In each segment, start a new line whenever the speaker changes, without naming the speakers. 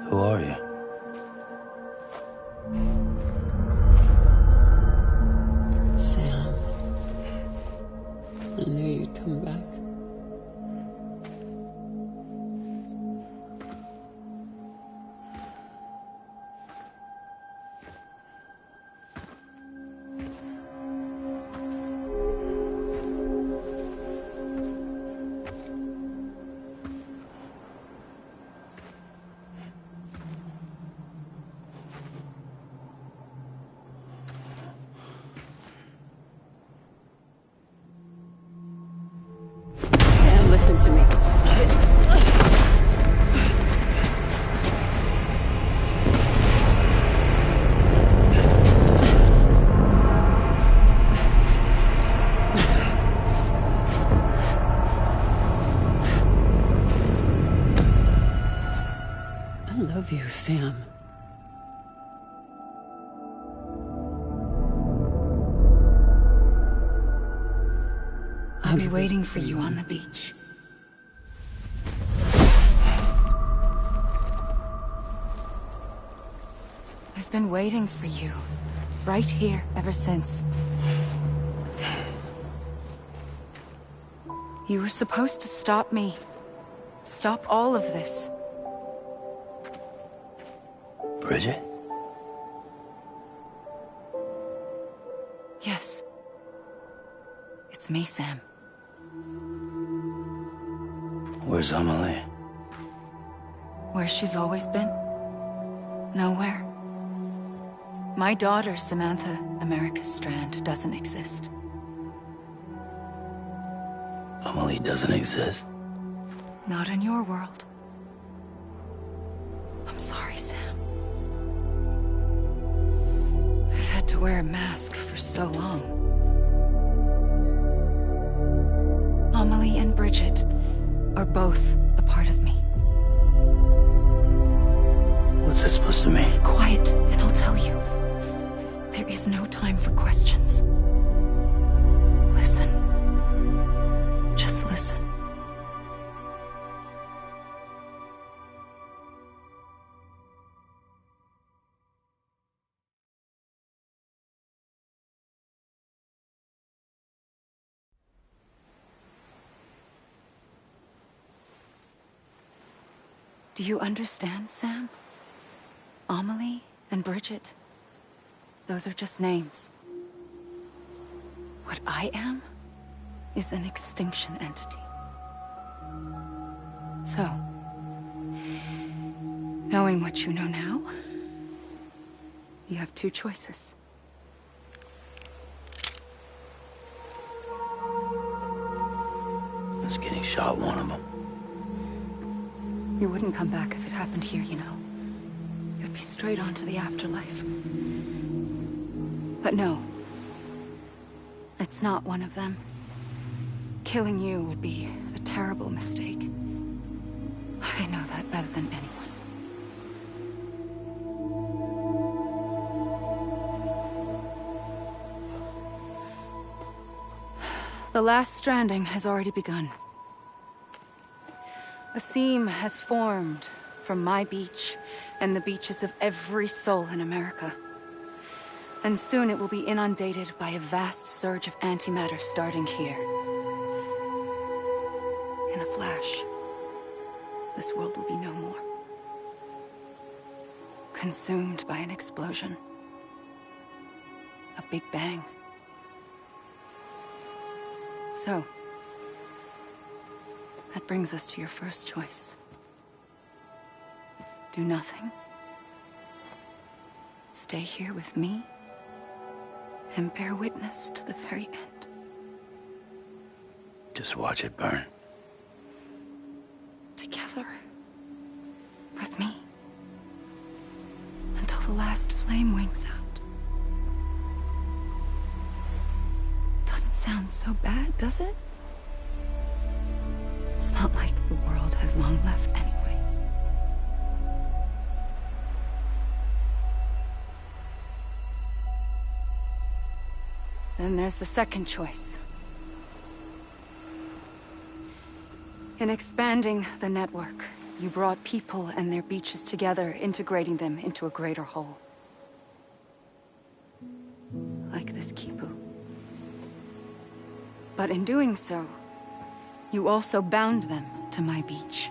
Who are you?
Sam. I knew you'd come back. Listen to me. I love you, Sam.
I'll be waiting for you on the beach. I've been waiting for you, right here, ever since. You were supposed to stop me. Stop all of this.
Bridget?
Yes. It's me, Sam.
Where's Amelie?
Where she's always been. Nowhere. My daughter, Samantha America Strand, doesn't exist.
Amelie doesn't exist?
Not in your world. I'm sorry, Sam. I've had to wear a mask for so long. Amelie and Bridget are both a part of me.
What's that supposed to mean?
Quiet, and I'll tell you. There is no time for questions. Listen. Just listen. Do you understand, Sam? Amelie and Bridget, those are just names. What I am is an extinction entity. So, knowing what you know now, you have two choices.
Is getting shot one of them?
You wouldn't come back if it happened here, you know. You'd be straight on to the afterlife. But no. It's not one of them. Killing you would be a terrible mistake. I know that better than anyone. The last stranding has already begun. A seam has formed from my beach and the beaches of every soul in America. And soon it will be inundated by a vast surge of antimatter starting here. In a flash, this world will be no more. Consumed by an explosion. A big bang. So, that brings us to your first choice. Do nothing. Stay here with me and bear witness to the very end.
Just watch it burn.
Together. With me. Until the last flame winks out. Doesn't sound so bad, does it? It's not like the world has long left anyway. Then there's the second choice. In expanding the network you brought people and their beaches together, integrating them into a greater whole. Like this Kipu. But in doing so, you also bound them to my beach.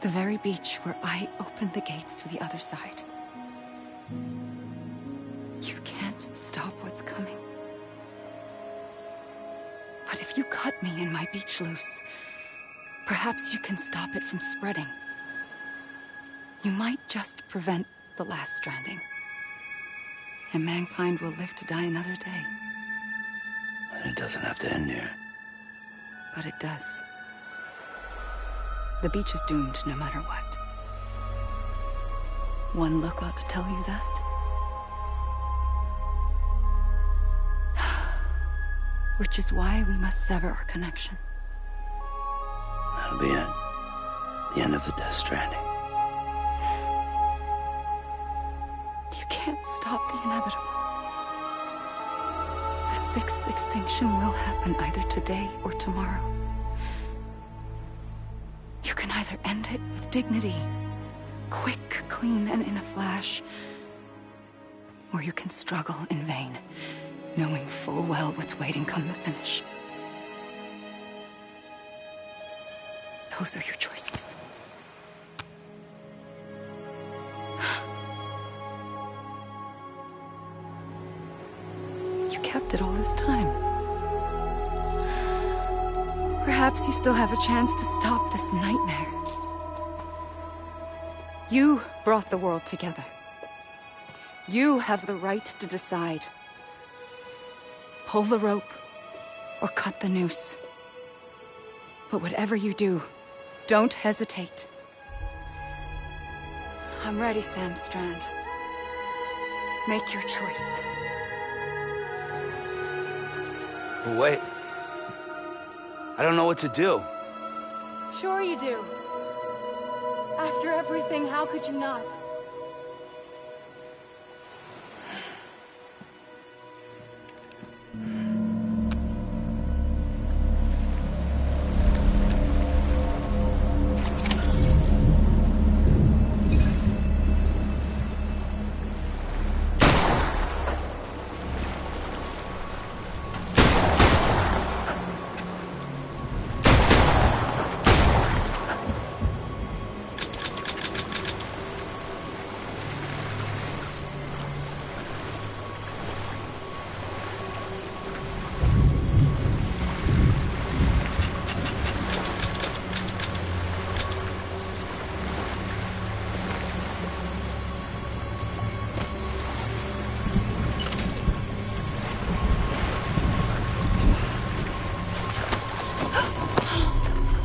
The very beach where I opened the gates to the other side. You can't stop what's coming. But if you cut me and my beach loose, perhaps you can stop it from spreading. You might just prevent the last stranding. And mankind will live to die another day.
And it doesn't have to end here.
But it does. The beach is doomed no matter what. One look ought to tell you that. Which is why we must sever our connection.
That'll be it. The end of the Death Stranding.
You can't stop the inevitable. The sixth extinction will happen either today or tomorrow. You can either end it with dignity, quick, clean, and in a flash, or you can struggle in vain, knowing full well what's waiting come the finish. Those are your choices. You kept it all this time. Perhaps you still have a chance to stop this nightmare. You brought the world together. You have the right to decide. Pull the rope, or cut the noose. But whatever you do, don't hesitate. I'm ready, Sam Strand. Make your choice.
Wait. I don't know what to do.
Sure you do. After everything, how could you not?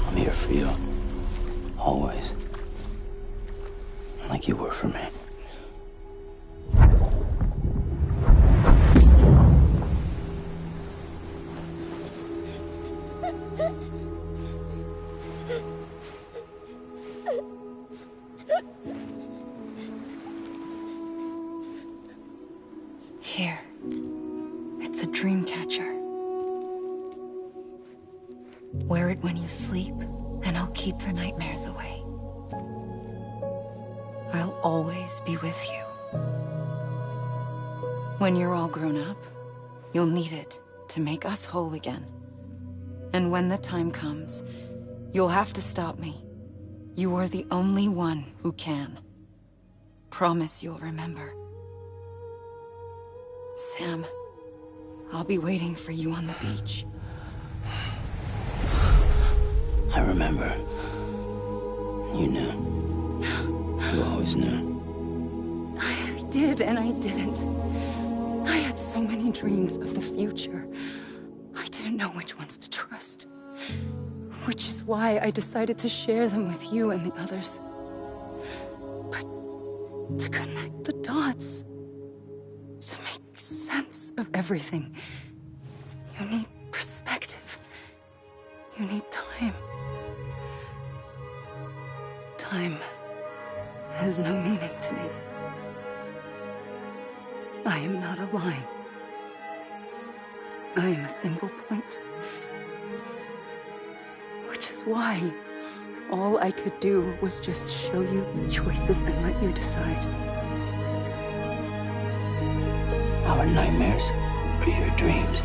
I'm here for you. Always. Like you were for me.
Here. It's a dream catcher. Wear it when you sleep, and I'll keep the nightmares away. I'll always be with you. When you're all grown up, you'll need it to make us whole again. And when the time comes, you'll have to stop me. You are the only one who can. Promise you'll remember. Sam, I'll be waiting for you on the beach.
I remember. You knew. You always knew.
I did and I didn't. I had so many dreams of the future. I didn't know which ones to trust. Which is why I decided to share them with you and the others. But to connect the dots, to make sense of everything, you need perspective. You need time. Time has no meaning to me. I am not a line. I am a single point. Which is why All I could do was just show you the choices and let you decide.
Our nightmares are your dreams.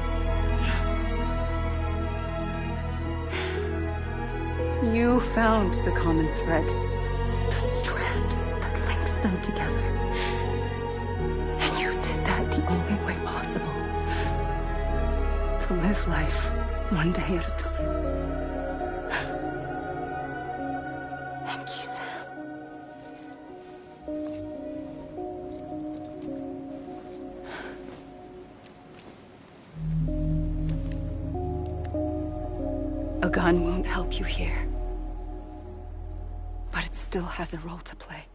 You found the common thread, the strand that links them together. And you did that the only way possible. To live life one day at a time. Thank you, Sam. A gun won't help you here. But it still has a role to play.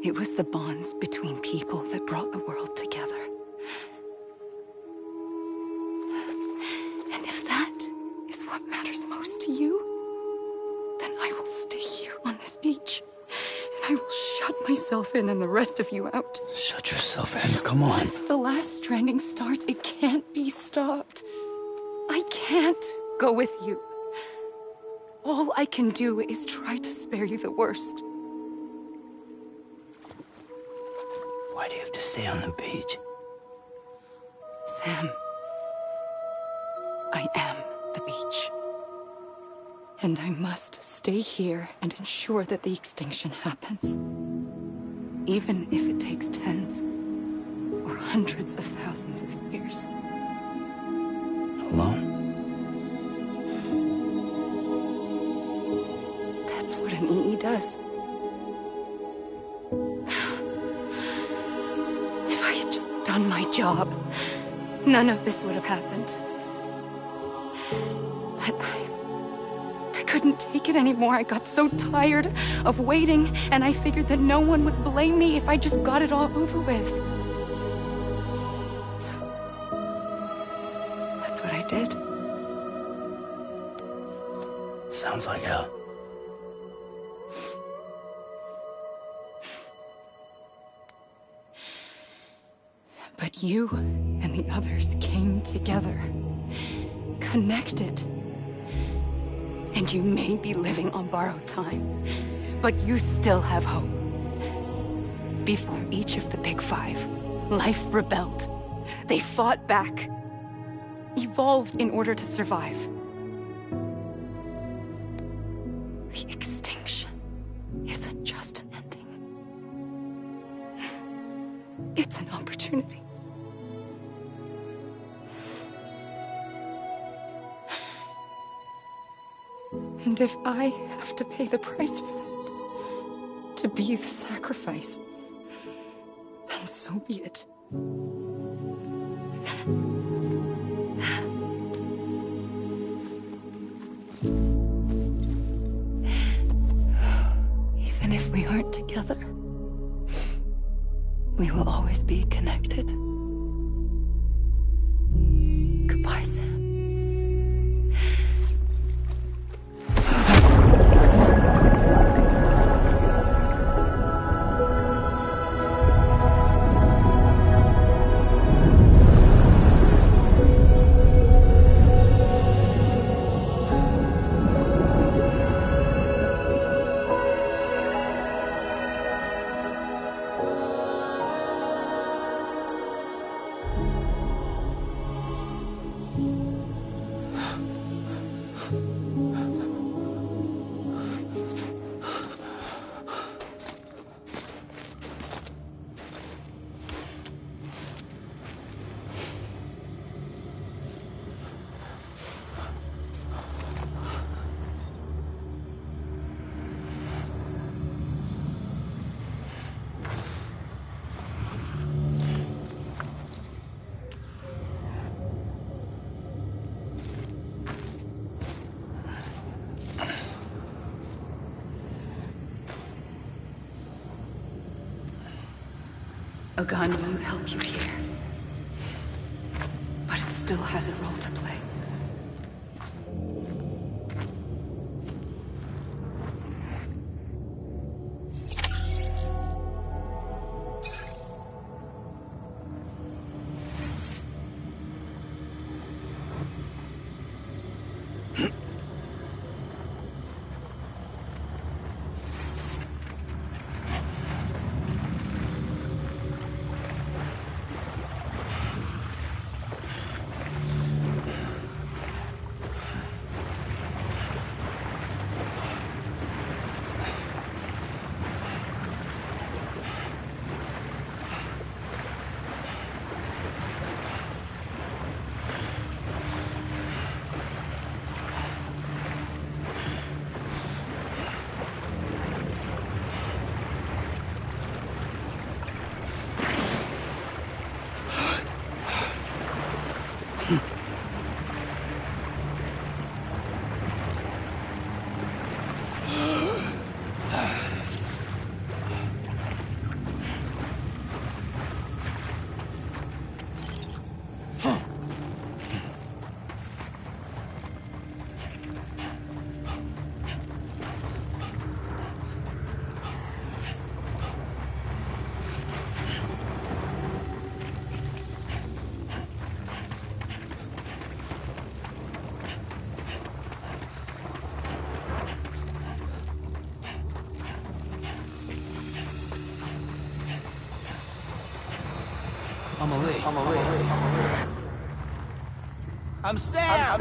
It was the bonds between people that brought the world together. And if that is what matters most to you, then I will stay here on this beach. And I will shut myself in and the rest of you out.
Shut yourself in, come on.
Once the last stranding starts, it can't be stopped. I can't go with you. All I can do is try to spare you the worst.
Why do you have to stay on the beach?
Sam, I am the beach. And I must stay here and ensure that the extinction happens. Even if it takes tens or hundreds of thousands of years.
Alone?
That's what an EE does. If I had just done my job, none of this would have happened. But I couldn't take it anymore. I got so tired of waiting, and I figured that no one would blame me if I just got it all over with. So, that's what I did.
Sounds like hell.
But you and the others came together, connected. And you may be living on borrowed time, but you still have hope. Before each of the Big Five, life rebelled. They fought back, evolved in order to survive. The extinction isn't just an ending. It's an opportunity. And if I have to pay the price for that, to be the sacrifice, then so be it. Even if we aren't together, we will always be connected. Goodbye, Sam. A gun won't help you here. But it still has a role to play.
Amelie. I'm Sam!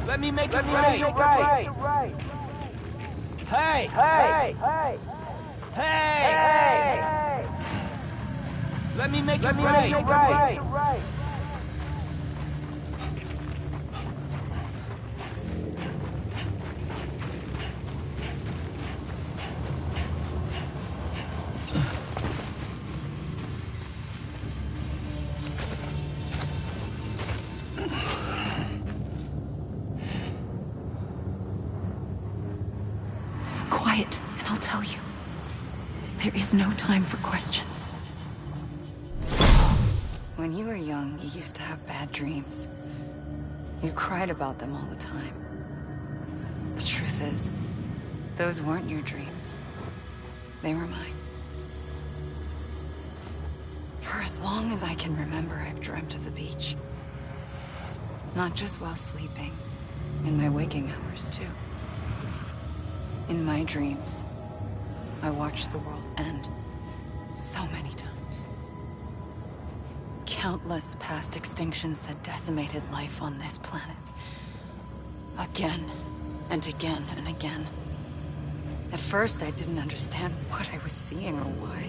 Let me make it right! Hey! Let me make it right!
Quiet, and I'll tell you. There is no time for questions. When you were young, you used to have bad dreams. You cried about them all the time. The truth is, those weren't your dreams. They were mine. For as long as I can remember, I've dreamt of the beach. Not just while sleeping, in my waking hours, too. In my dreams, I watched the world end so many times. Countless past extinctions that decimated life on this planet. Again, and again, and again. At first, I didn't understand what I was seeing or why.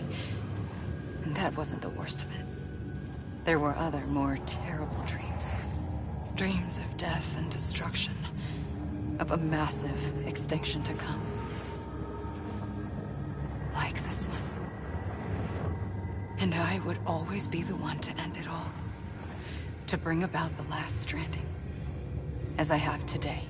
And that wasn't the worst of it. There were other, more terrible dreams. Dreams of death and destruction. Of a massive extinction to come. Like this one. And I would always be the one to end it all. To bring about the last stranding. As I have today.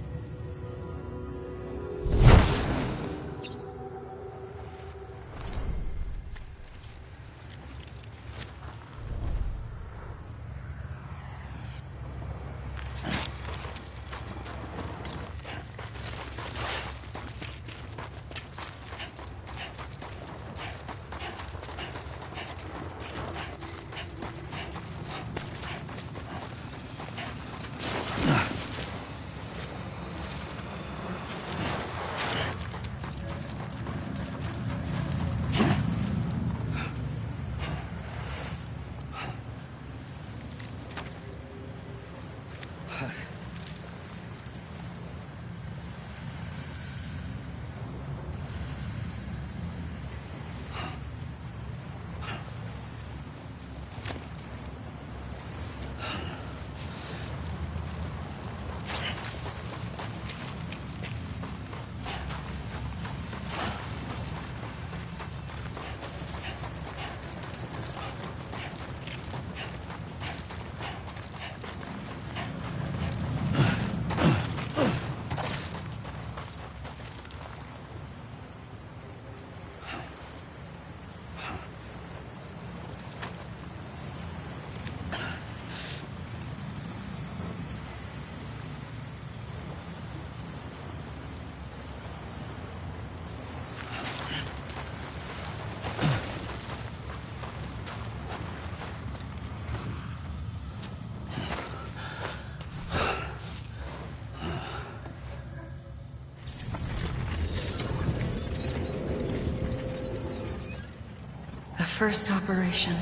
First operation,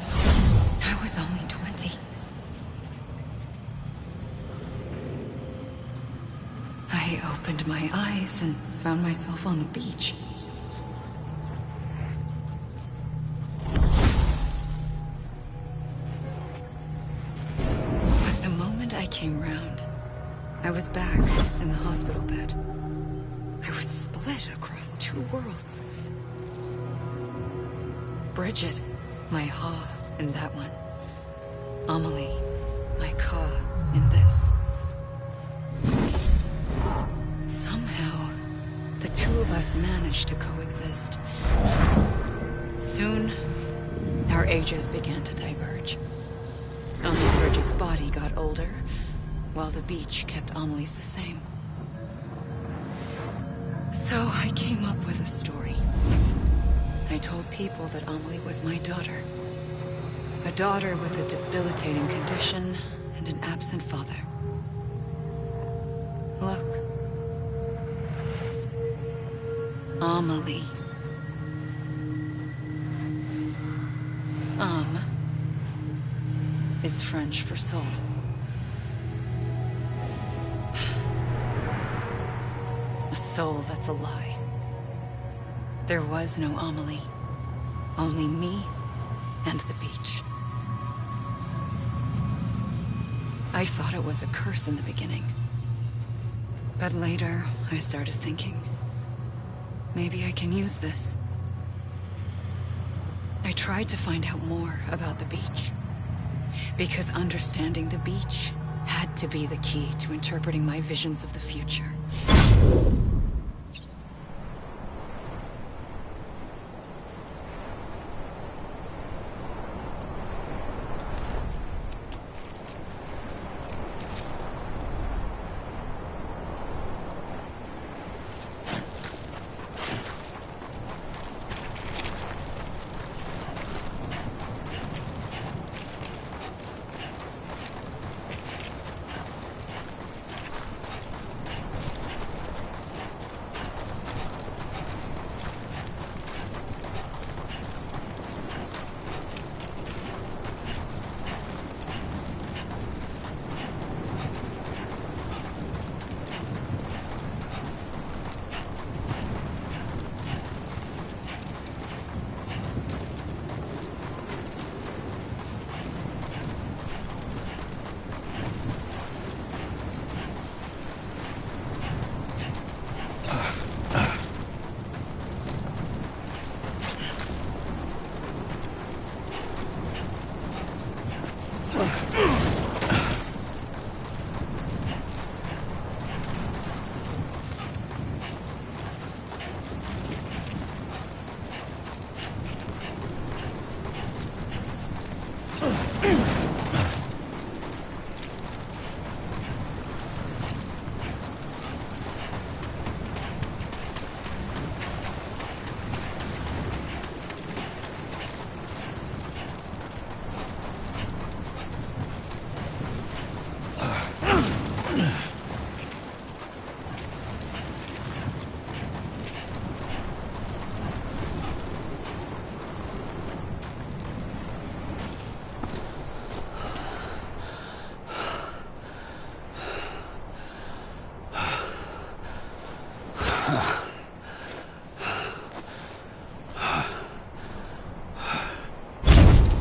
I was only 20. I opened my eyes and found myself on the beach. But the moment I came round, I was back in the hospital bed. I was split across two worlds. Bridget, my Ha in that one. Amelie, my Ka in this. Somehow, the two of us managed to coexist. Soon, our ages began to diverge. Only Bridget's body got older, while the beach kept Amelie's the same. So I came up with a story. I told people that Amelie was my daughter. A daughter with a debilitating condition and an absent father. Look. Amelie. is French for soul. A soul that's a lie. There was no Amelie. Only me and the beach. I thought it was a curse in the beginning. But later, I started thinking, maybe I can use this. I tried to find out more about the beach. Because understanding the beach had to be the key to interpreting my visions of the future.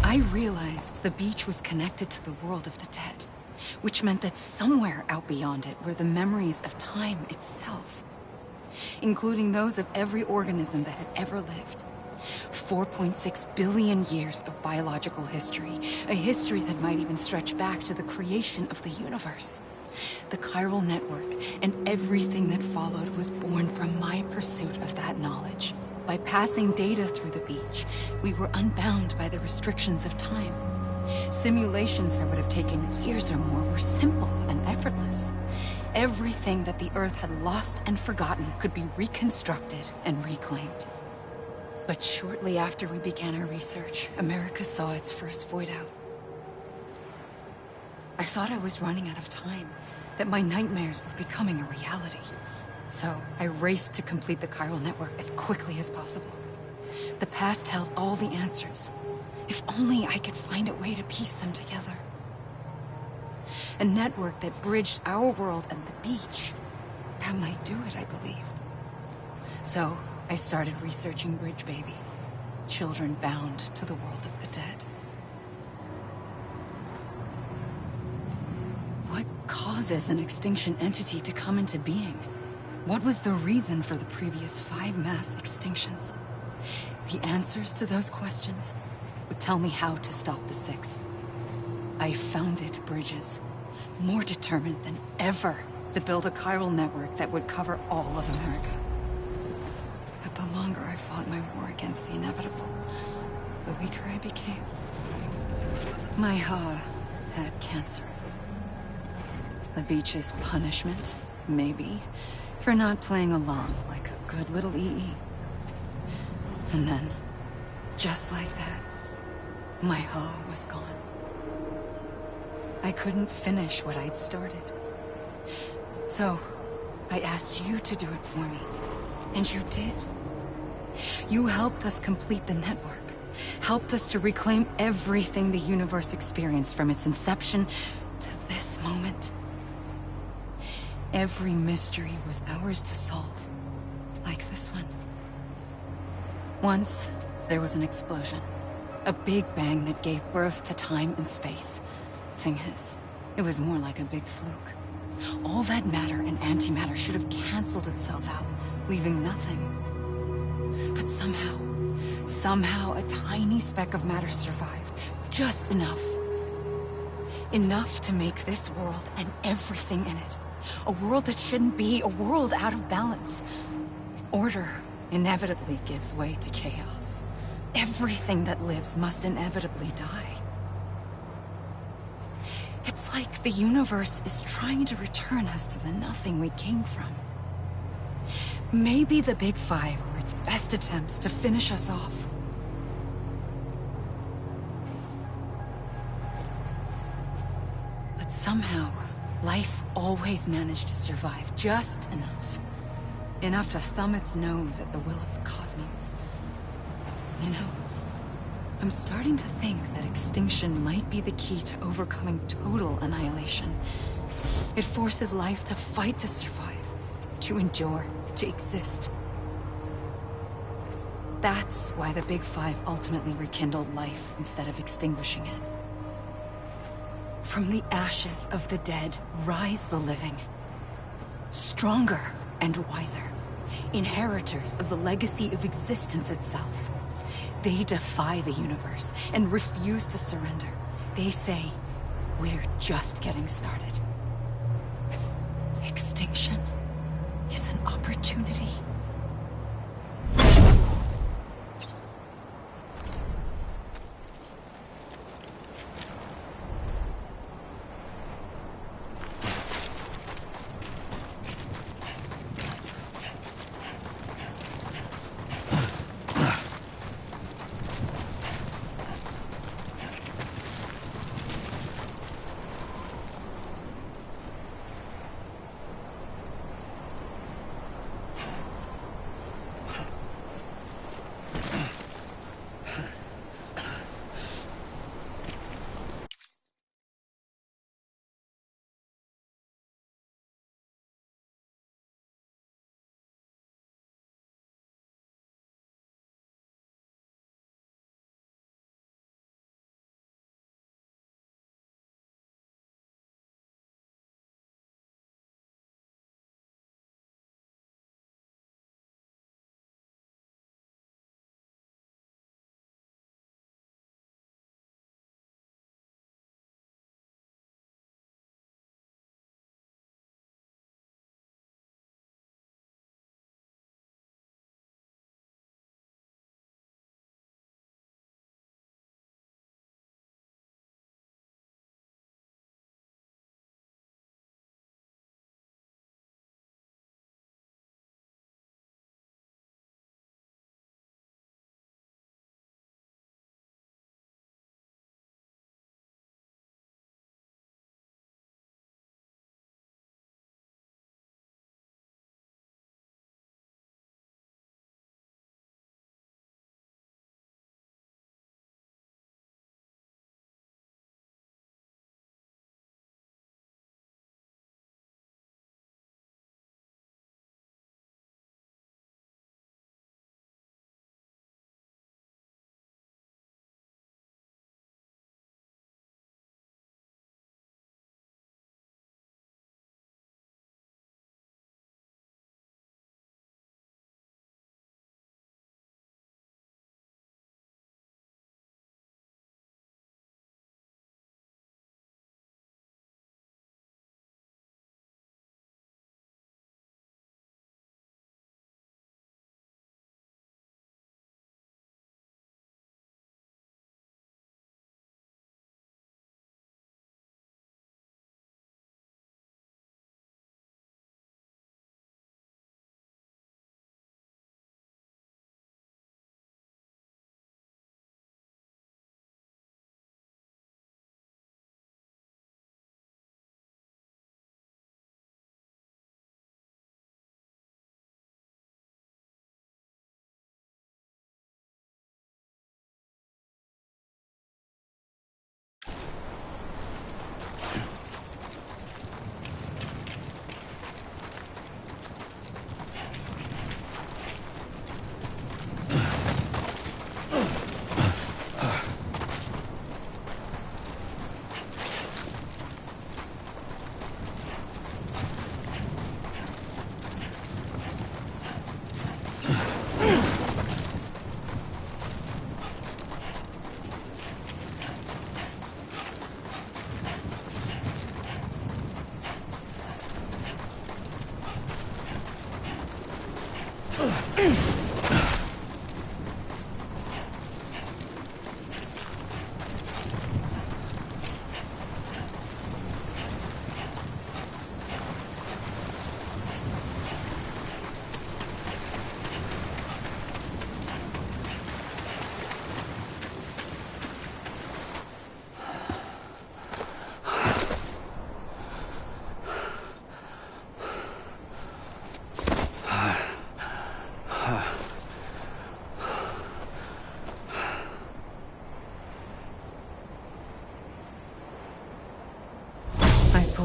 I realized the beach was connected to the world of the dead, which meant that somewhere out beyond it were the memories of time itself, including those of every organism that had ever lived. 4.6 billion years of biological history, a history that might even stretch back to the creation of the universe. The chiral network and everything that followed was born from my pursuit of that knowledge. By passing data through the beach, we were unbound by the restrictions of time. Simulations that would have taken years or more were simple and effortless. Everything that the Earth had lost and forgotten could be reconstructed and reclaimed. But shortly after we began our research, America saw its first void out. I thought I was running out of time, that my nightmares were becoming a reality. So I raced to complete the chiral network as quickly as possible. The past held all the answers. If only I could find a way to piece them together. A network that bridged our world and the beach. That might do it, I believed. So I started researching bridge babies, children bound to the world of the dead. What causes an extinction entity to come into being? What was the reason for the previous 5 mass extinctions? The answers to those questions would tell me how to stop the 6th. I founded bridges, more determined than ever to build a chiral network that would cover all of America. But the longer I fought my war against the inevitable, the weaker I became. My Ha had cancer. The beach's punishment, maybe, for not playing along like a good little EE. And then, just like that, my Ha was gone. I couldn't finish what I'd started. So, I asked you to do it for me. And you did. You helped us complete the network, helped us to reclaim everything the universe experienced from its inception to this moment. Every mystery was ours to solve, like this one. Once, there was an explosion. A big bang that gave birth to time and space. Thing is, it was more like a big fluke. All that matter and antimatter should have canceled itself out, leaving nothing. But somehow a tiny speck of matter survived. Just enough. Enough to make this world and everything in it. A world that shouldn't be, a world out of balance. Order inevitably gives way to chaos. Everything that lives must inevitably die. It's like the universe is trying to return us to the nothing we came from. Maybe the Big Five were its best attempts to finish us off. But somehow, life always managed to survive just enough. Enough to thumb its nose at the will of the cosmos. You know, I'm starting to think that extinction might be the key to overcoming total annihilation. It forces life to fight to survive, to endure, to exist. That's why the Big Five ultimately rekindled life instead of extinguishing it. From the ashes of the dead rise the living. Stronger and wiser. Inheritors of the legacy of existence itself. They defy the universe and refuse to surrender. They say, we're just getting started. Extinction is an opportunity.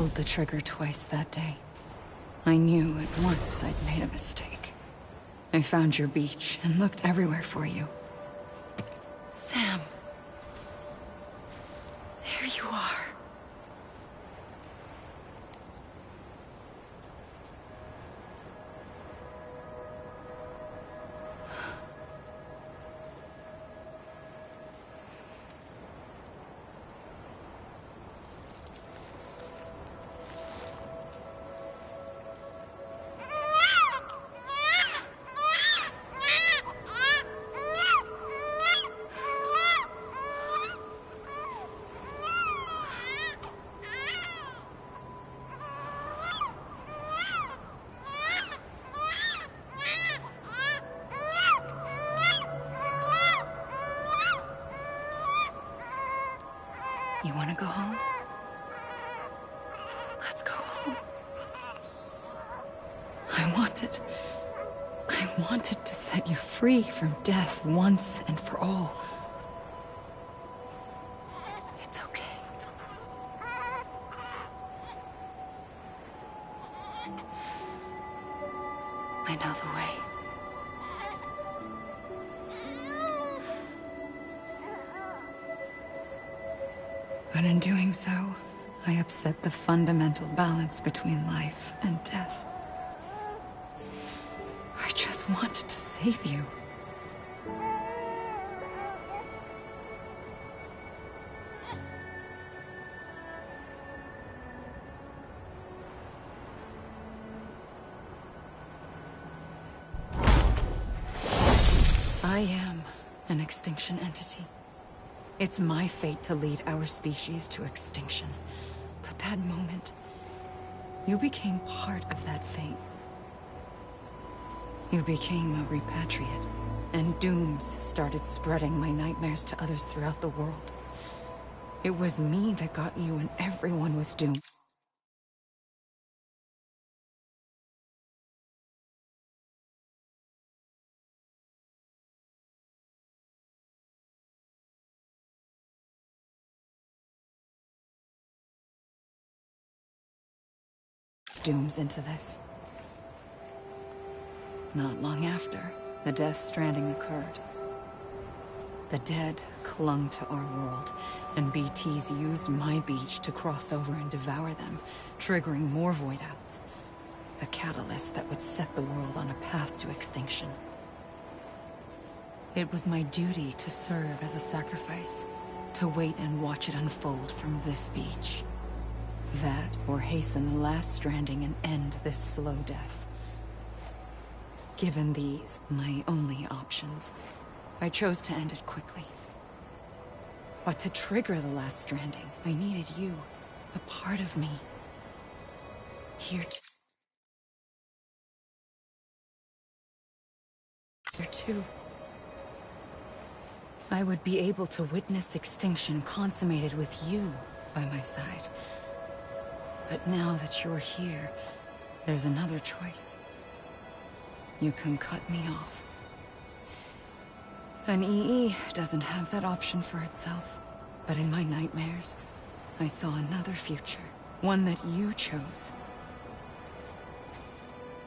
pulled the trigger twice that day. I knew at once I'd made a mistake. I found your beach and looked everywhere for you. Sam. There you are. You want to go home? Let's go home. I wanted to set you free from death once and for all. It's okay. I know the way. But in doing so, I upset the fundamental balance between life and death. I just wanted to save you. I am an extinction entity. It's my fate to lead our species to extinction. But that moment, you became part of that fate. You became a repatriate, and dooms started spreading my nightmares to others throughout the world. It was me that got you and everyone with doom. Dooms into this. Not long after, the Death Stranding occurred. The dead clung to our world, and BTs used my beach to cross over and devour them, triggering more void-outs. A catalyst that would set the world on a path to extinction. It was my duty to serve as a sacrifice, to wait and watch it unfold from this beach. That, or hasten the last stranding and end this slow death. Given these, my only options, I chose to end it quickly. But to trigger the last stranding, I needed you, a part of me. Here too. I would be able to witness extinction consummated with you by my side. But now that you're here, there's another choice. You can cut me off. An EE doesn't have that option for itself. But in my nightmares, I saw another future. One that you chose.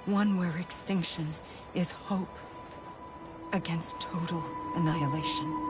One where extinction is hope against total annihilation.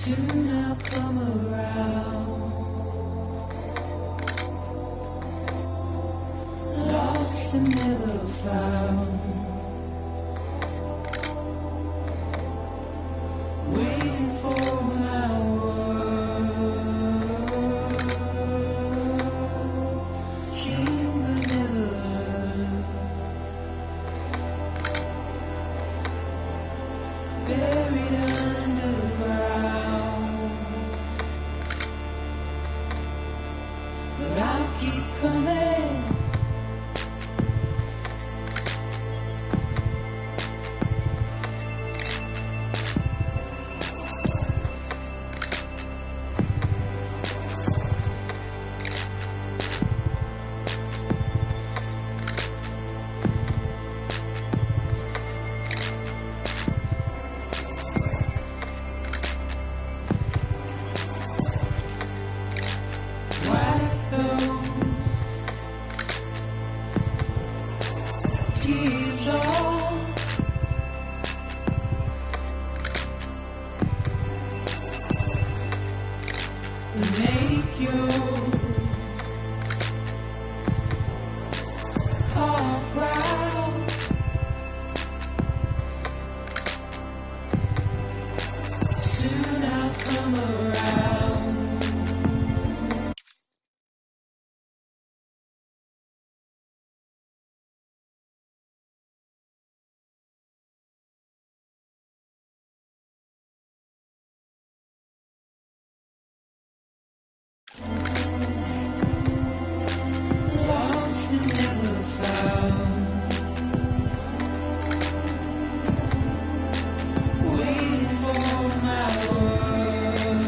Soon I'll come around. Lost and never found. Waiting for my words. Seen but never heard. Buried underground. But I'll keep coming. Wipe those tears off. And make your heart proud. Soon I'll come around. Lost and never found. Waiting for my words.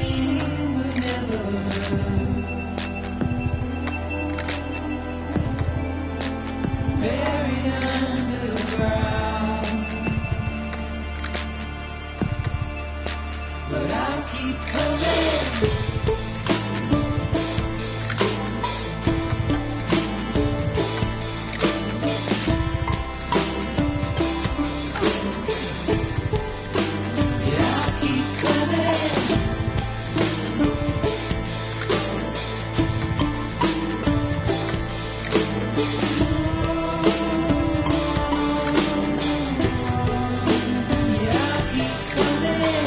Seen but never heard. Buried underground. But I'll keep coming. Yeah, I'll keep coming. Yeah, I'll keep coming.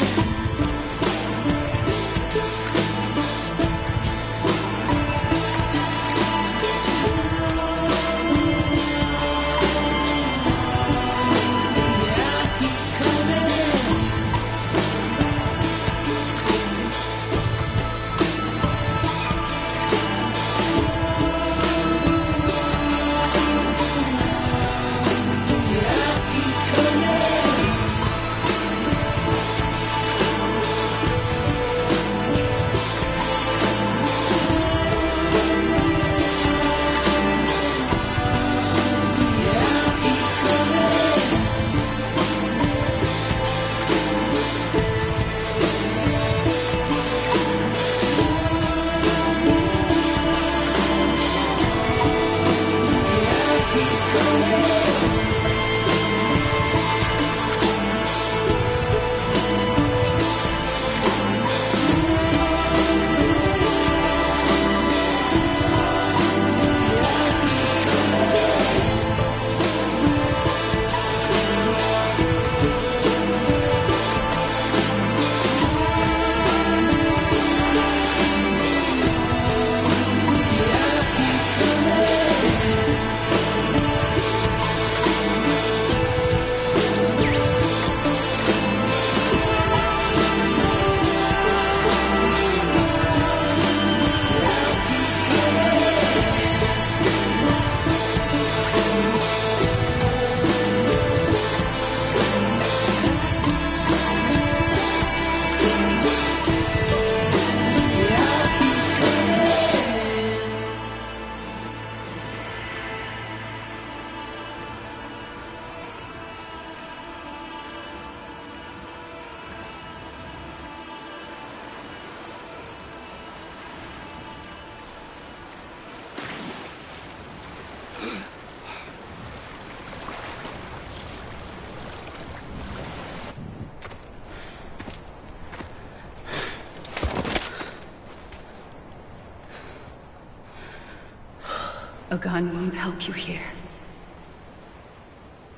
A gun won't help you here.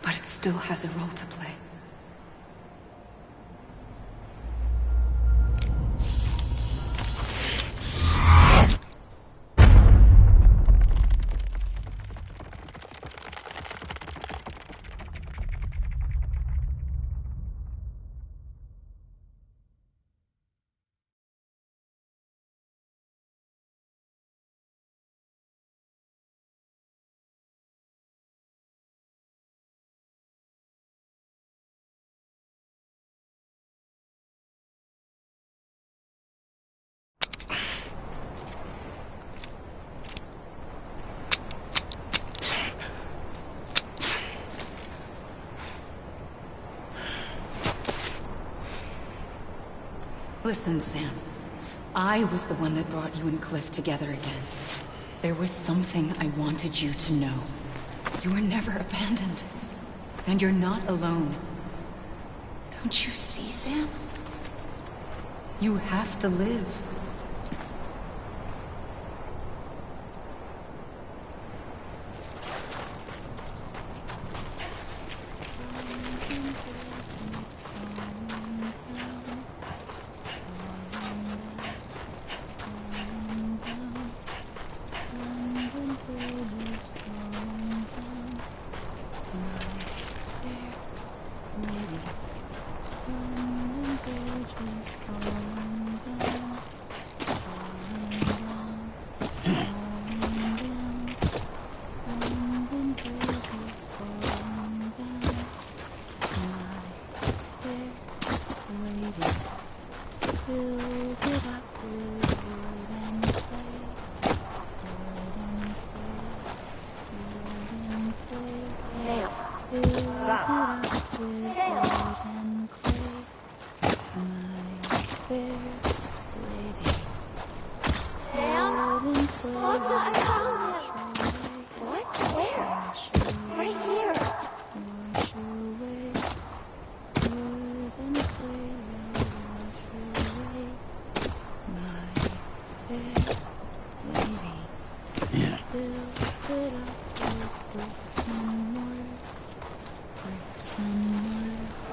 But it still has a role to play. Listen, Sam. I was the one that brought you and Cliff together again. There was something I wanted you to know. You were never abandoned. And you're not alone. Don't you see, Sam? You have to live.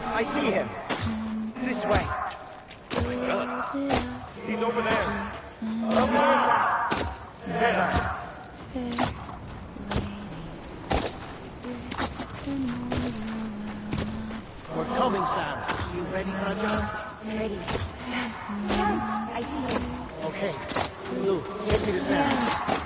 I see him. This way. He's over there. Over there. There. We're coming, Sam. You ready for a jump?
Ready. Sam. Sam. I see him.
Okay. Lou, take me to Sam.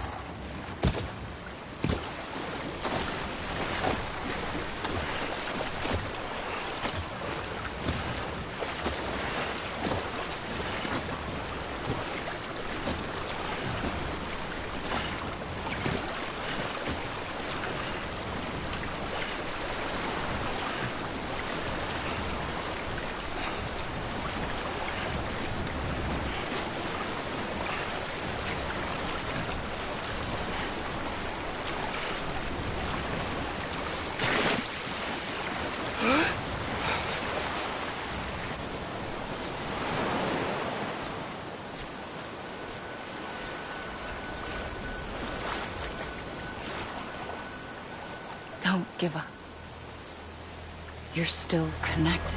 Don't give up. You're still connected.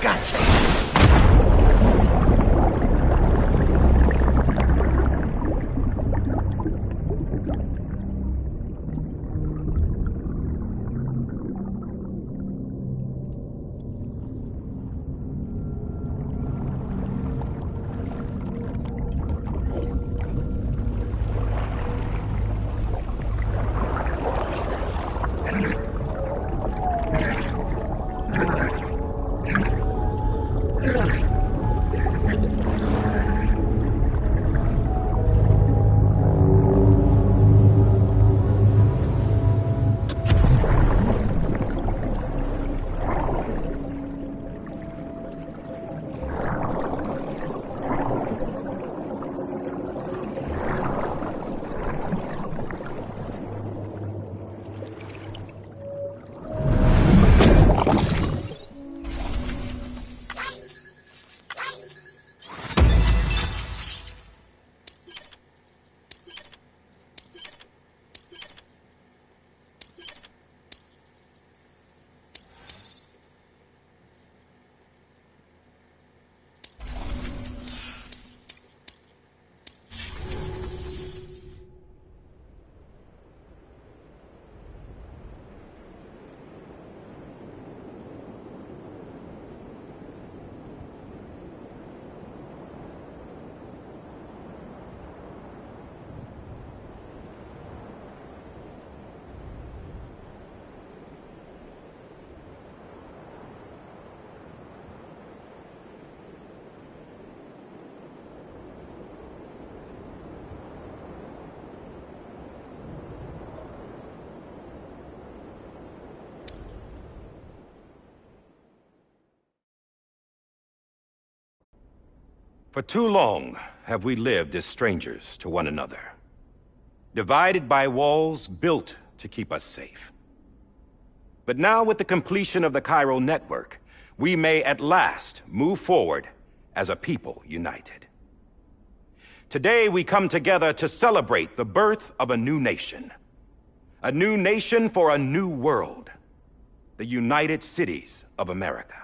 Gotcha.
For too long have we lived as strangers to one another, divided by walls built to keep us safe. But now, with the completion of the Cairo network, we may at last move forward as a people united. Today we come together to celebrate the birth of a new nation. A new nation for a new world. The United Cities of America.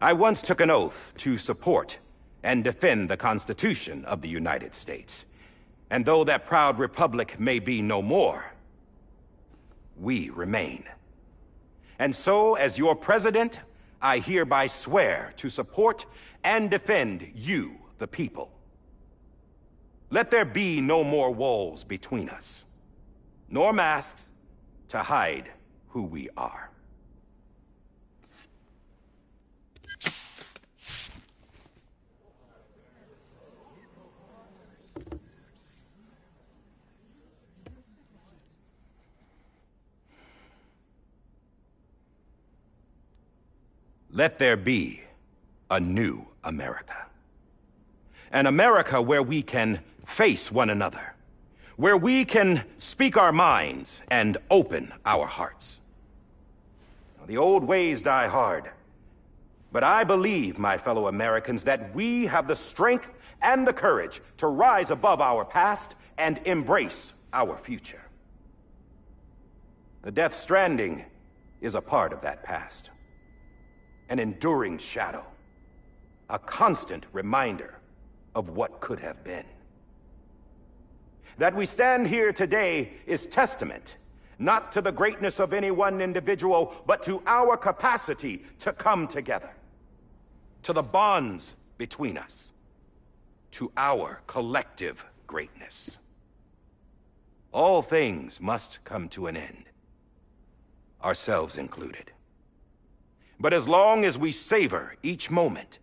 I once took an oath to support and defend the Constitution of the United States. And though that proud republic may be no more, we remain. And so, as your president, I hereby swear to support and defend you, the people. Let there be no more walls between us, nor masks to hide who we are. Let there be a new America. An America where we can face one another, where we can speak our minds and open our hearts. Now, the old ways die hard, but I believe, my fellow Americans, that we have the strength and the courage to rise above our past and embrace our future. The Death Stranding is a part of that past. An enduring shadow, a constant reminder of what could have been. That we stand here today is testament, not to the greatness of any one individual, but to our capacity to come together, to the bonds between us, to our collective greatness. All things must come to an end, ourselves included. But as long as we savor each moment,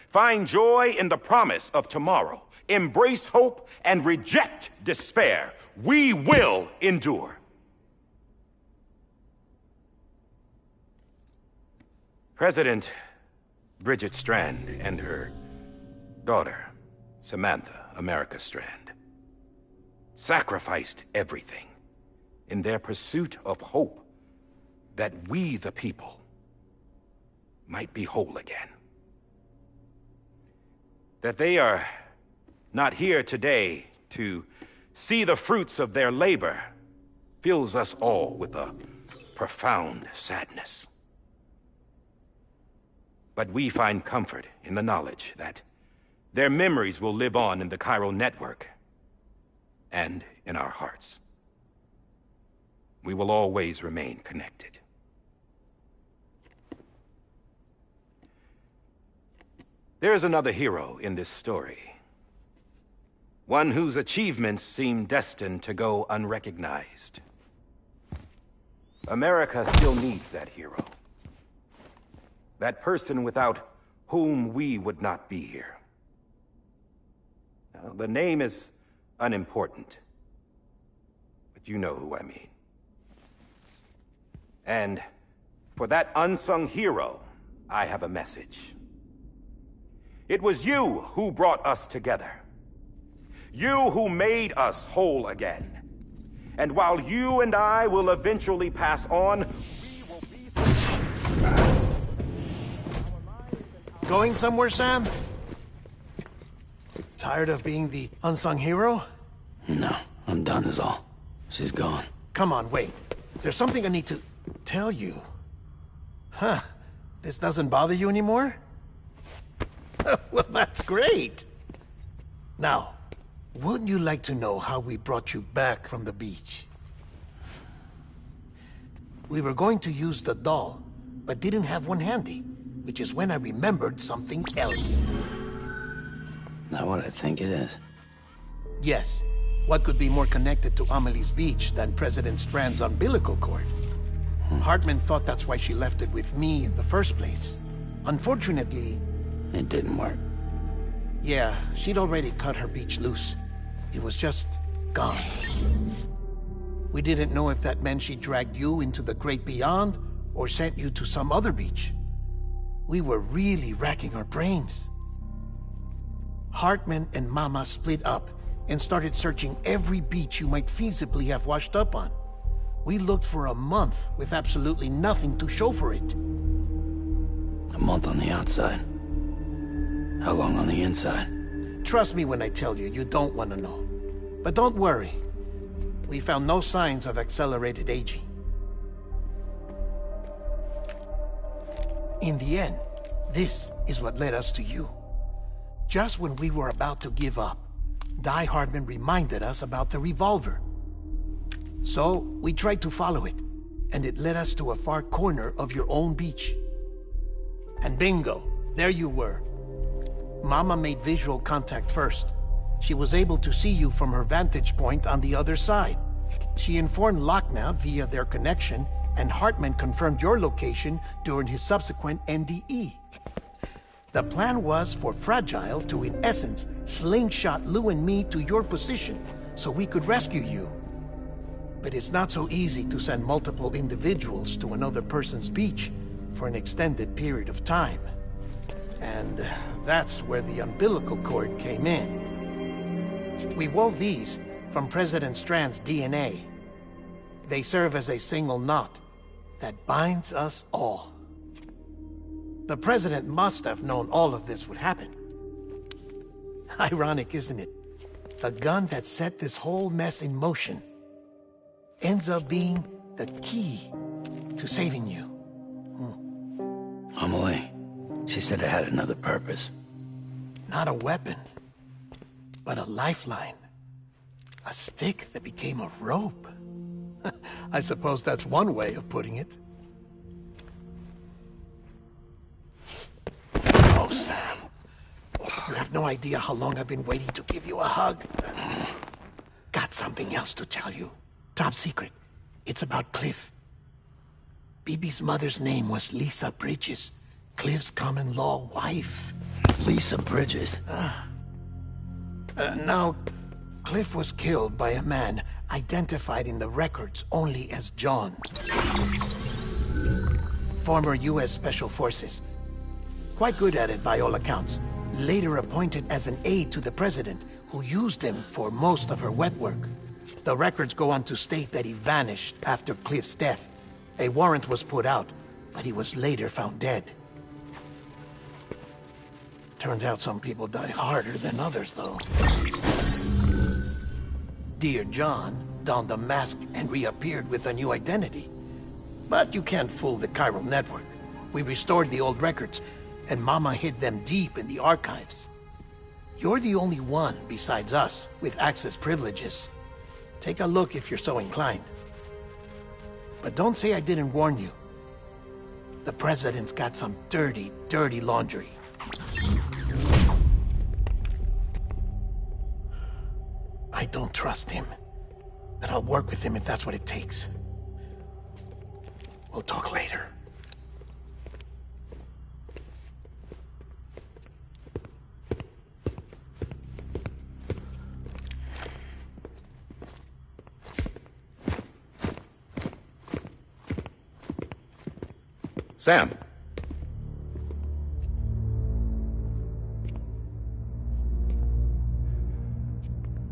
find joy in the promise of tomorrow, embrace hope, and reject despair, we will endure. President Bridget Strand and her daughter, Samantha America Strand, sacrificed everything in their pursuit of hope that we, the people, might be whole again. That they are not here today to see the fruits of their labor fills us all with a profound sadness. But we find comfort in the knowledge that their memories will live on in the Cairo network and in our hearts. We will always remain connected. There is another hero in this story. One whose achievements seem destined to go unrecognized. America still needs that hero. That person without whom we would not be here. Now, the name is unimportant, but you know who I mean. And for that unsung hero, I have a message. It was you who brought us together. You who made us whole again. And while you and I will eventually pass on, we will be...
Going somewhere, Sam? Tired of being the unsung hero?
No, I'm done is all. She's gone.
Come on, wait. There's something I need to tell you. Huh. This doesn't bother you anymore? Well, that's great. Now, wouldn't you like to know how we brought you back from the beach? We were going to use the doll, but didn't have one handy, which is when I remembered something else.
Not what I think it is.
Yes. What could be more connected to Amelie's beach than President Strand's umbilical cord? Hartman thought that's why she left it with me in the first place. Unfortunately...
It didn't work.
Yeah, she'd already cut her beach loose. It was just gone. We didn't know if that meant she dragged you into the great beyond, or sent you to some other beach. We were really racking our brains. Hartman and Mama split up and started searching every beach you might feasibly have washed up on. We looked for a month with absolutely nothing to show for it.
A month on the outside. How long on the inside?
Trust me when I tell you, you don't want to know. But don't worry. We found no signs of accelerated aging. In the end, this is what led us to you. Just when we were about to give up, Die Hardman reminded us about the revolver. So, we tried to follow it, and it led us to a far corner of your own beach. And bingo, there you were. Mama made visual contact first. She was able to see you from her vantage point on the other side. She informed Lochna via their connection, and Hartman confirmed your location during his subsequent NDE. The plan was for Fragile to, in essence, slingshot Lou and me to your position so we could rescue you. But it's not so easy to send multiple individuals to another person's beach for an extended period of time. And that's where the umbilical cord came in. We wove these from President Strand's DNA. They serve as a single knot that binds us all. The President must have known all of this would happen. Ironic, isn't it? The gun that set this whole mess in motion ends up being the key to saving you.
Amelie, she said it had another purpose.
Not a weapon, but a lifeline. A stick that became a rope. I suppose that's one way of putting it. Oh, Sam. You have no idea how long I've been waiting to give you a hug. Got something else to tell you. Top secret. It's about Cliff. Bibi's mother's name was Lisa Bridges, Cliff's common-law wife.
Lisa Bridges?
Now, Cliff was killed by a man identified in the records only as John. Former U.S. Special Forces. Quite good at it by all accounts. Later appointed as an aide to the president, who used him for most of her wet work. The records go on to state that he vanished after Cliff's death. A warrant was put out, but he was later found dead. Turned out some people die harder than others, though. Dear John donned a mask and reappeared with a new identity. But you can't fool the chiral network. We restored the old records, and Mama hid them deep in the archives. You're the only one, besides us, with access privileges. Take a look if you're so inclined. But don't say I didn't warn you. The President's got some dirty, dirty laundry. I don't trust him, but I'll work with him if that's what it takes. We'll talk later.
Sam.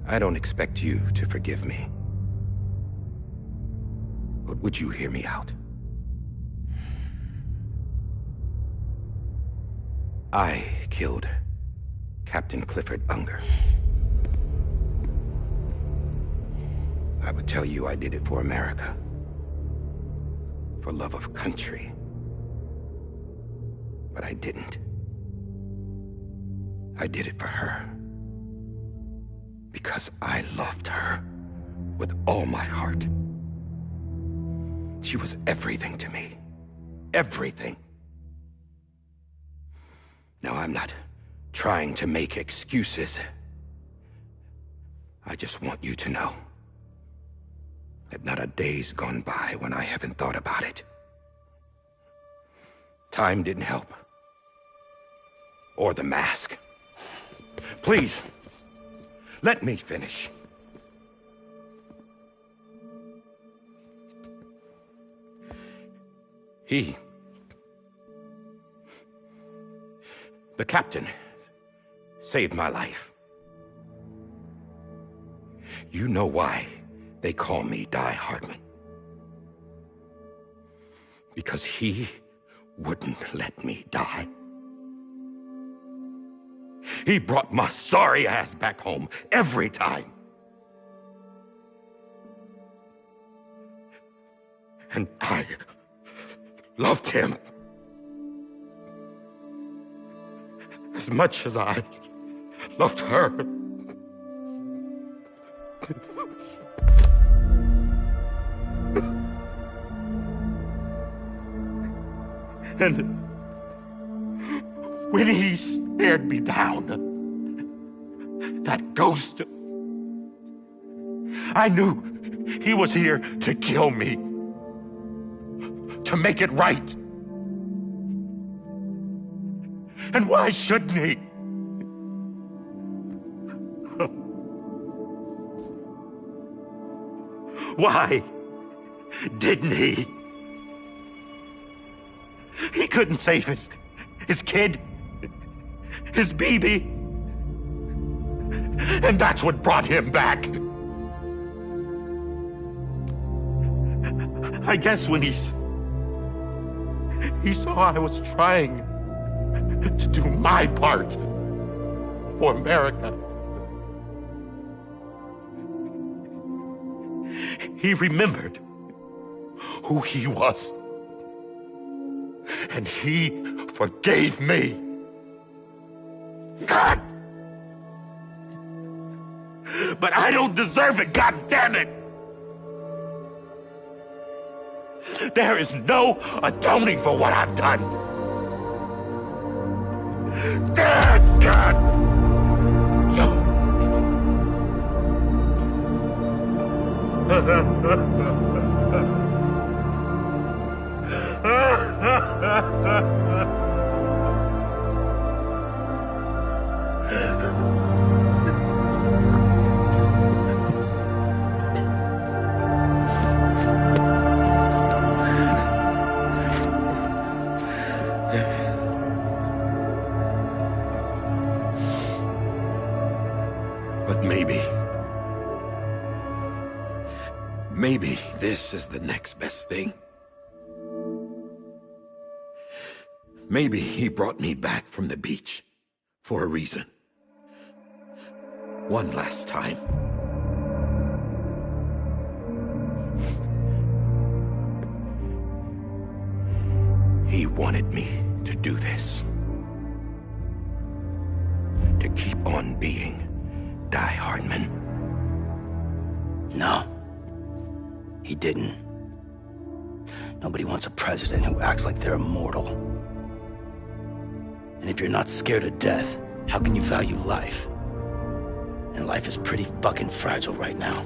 I don't expect you to forgive me. But would you hear me out? I killed Captain Clifford Unger. I would tell you I did it for America. For love of country. But I didn't. I did it for her. Because I loved her with all my heart. She was everything to me. Everything. Now, I'm not trying to make excuses. I just want you to know that not a day's gone by when I haven't thought about it. Time didn't help. Or the mask. Please, let me finish. The captain saved my life. You know why they call me Die Hardman? Because he wouldn't let me die. He brought my sorry ass back home every time. And I loved him as much as I loved her. And when he stared me down, that ghost, I knew he was here to kill me, to make it right. And why shouldn't he? Why didn't he? He couldn't save his kid, his baby. And that's what brought him back. I guess when he saw I was trying to do my part for America, he remembered who he was. And he forgave me. God! But I don't deserve it, God damn it! There is no atoning for what I've done. God! But maybe this is the next best thing. Maybe he brought me back from the beach for a reason. One last time. He wanted me to do this. To keep on being Die Hardman.
No. He didn't. Nobody wants a president who acts like they're immortal. And if you're not scared of death, how can you value life? And life is pretty fucking fragile right now.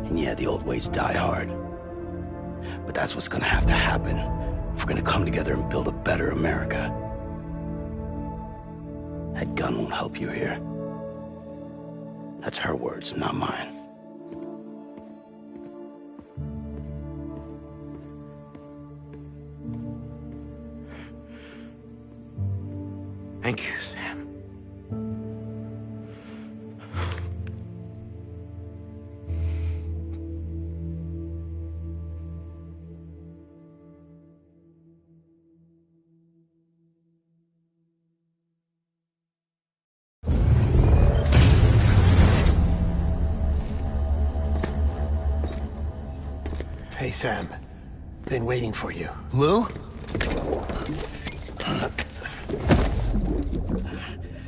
And yeah, the old ways die hard. But that's what's gonna have to happen if we're gonna come together and build a better America. That gun won't help you here. That's her words, not mine.
Thank you, Sam.
Hey, Sam. Been waiting for you.
Lou?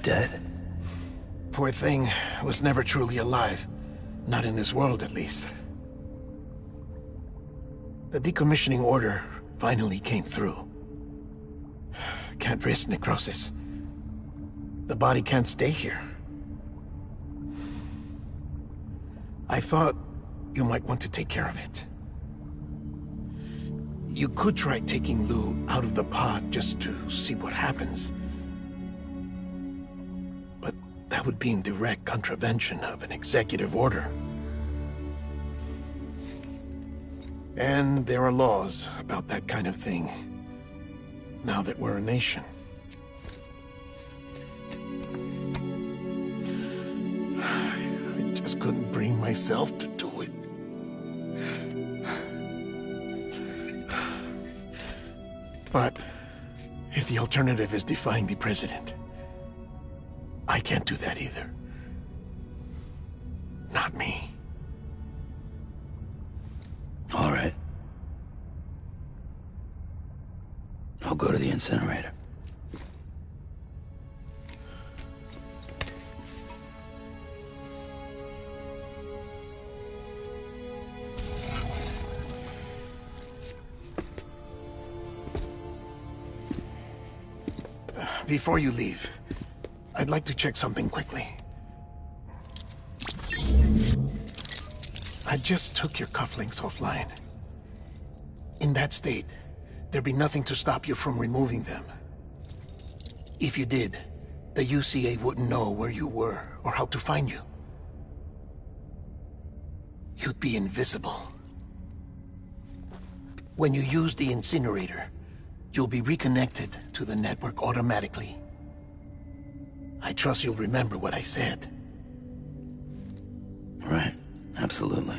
Dead?
Poor thing was never truly alive. Not in this world, at least. The decommissioning order finally came through. Can't risk necrosis. The body can't stay here. I thought you might want to take care of it. You could try taking Lou out of the pod just to see what happens. But that would be in direct contravention of an executive order. And there are laws about that kind of thing, now that we're a nation. myself to do it. But if the alternative is defying the president, I can't do that either. Not me.
All right. I'll go to the incinerator.
Before you leave, I'd like to check something quickly. I just took your cufflinks offline. In that state, there'd be nothing to stop you from removing them. If you did, the UCA wouldn't know where you were or how to find you. You'd be invisible. When you use the incinerator, you'll be reconnected to the network automatically. I trust you'll remember what I said.
Right. Absolutely.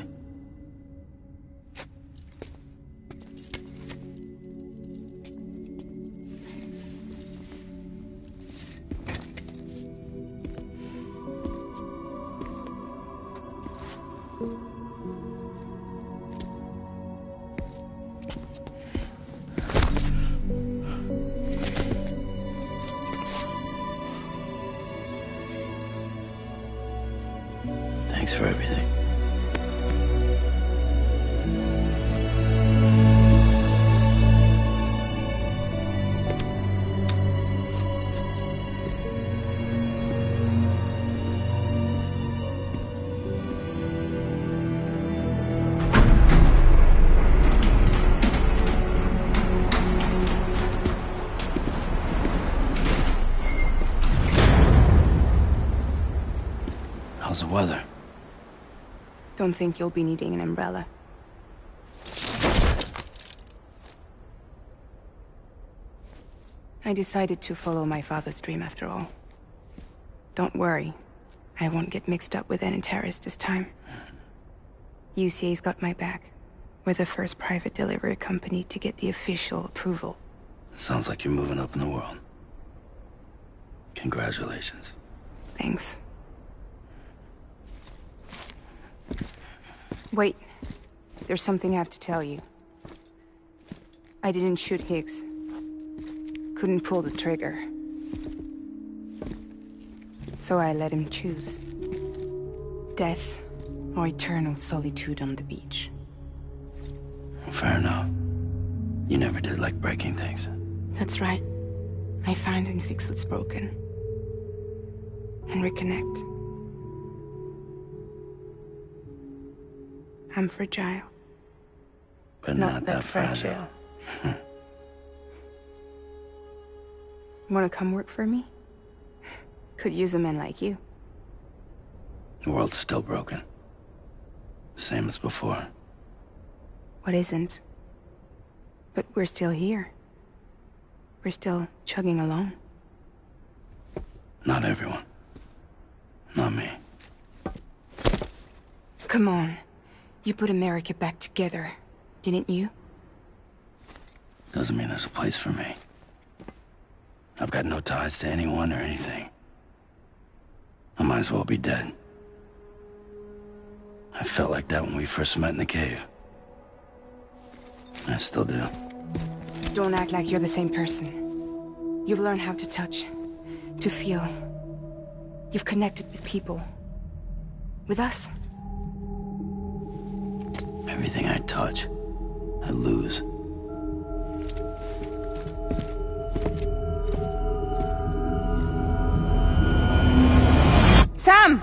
Thanks for everything. How's the weather?
Don't think you'll be needing an umbrella. I decided to follow my father's dream after all. Don't worry. I won't get mixed up with any terrorists this time. UCA's got my back. We're the first private delivery company to get the official approval.
Sounds like you're moving up in the world. Congratulations.
Thanks. Wait. There's something I have to tell you. I didn't shoot Higgs. Couldn't pull the trigger. So I let him choose. Death or eternal solitude on the beach.
Fair enough. You never did like breaking things.
That's right. I find and fix what's broken. And reconnect. I'm fragile.
But not that fragile.
Wanna come work for me? Could use a man like you.
The world's still broken. Same as before.
What isn't? But we're still here. We're still chugging along.
Not everyone. Not me.
Come on. You put America back together, didn't you?
Doesn't mean there's a place for me. I've got no ties to anyone or anything. I might as well be dead. I felt like that when we first met in the cave. I still do.
Don't act like you're the same person. You've learned how to touch, to feel. You've connected with people. With us.
Everything I touch, I lose.
Sam!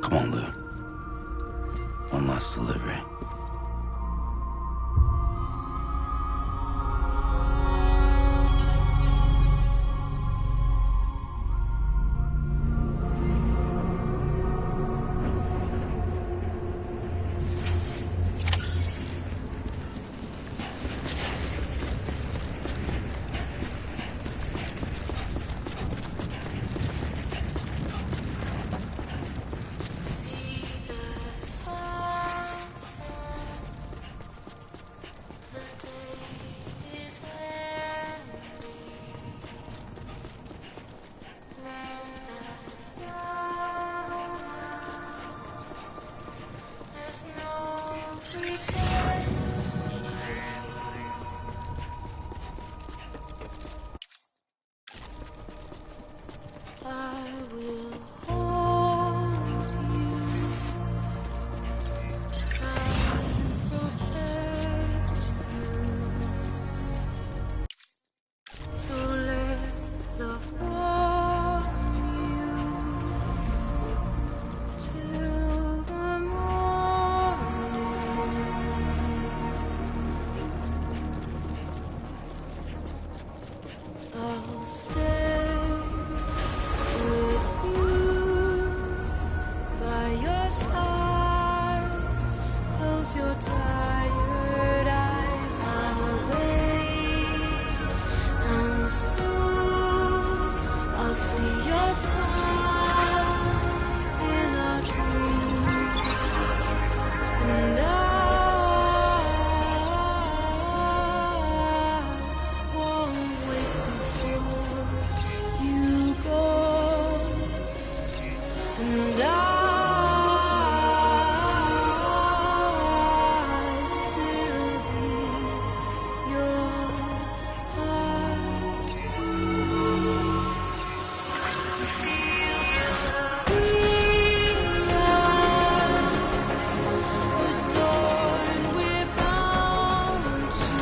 Come on, Lou. One last delivery.
stay with you by your side. Close your tired eyes. I'll wait, and soon I'll see your smile in a dream, and I won't wait before you go, and I still hear your heart. Adored, we're bound to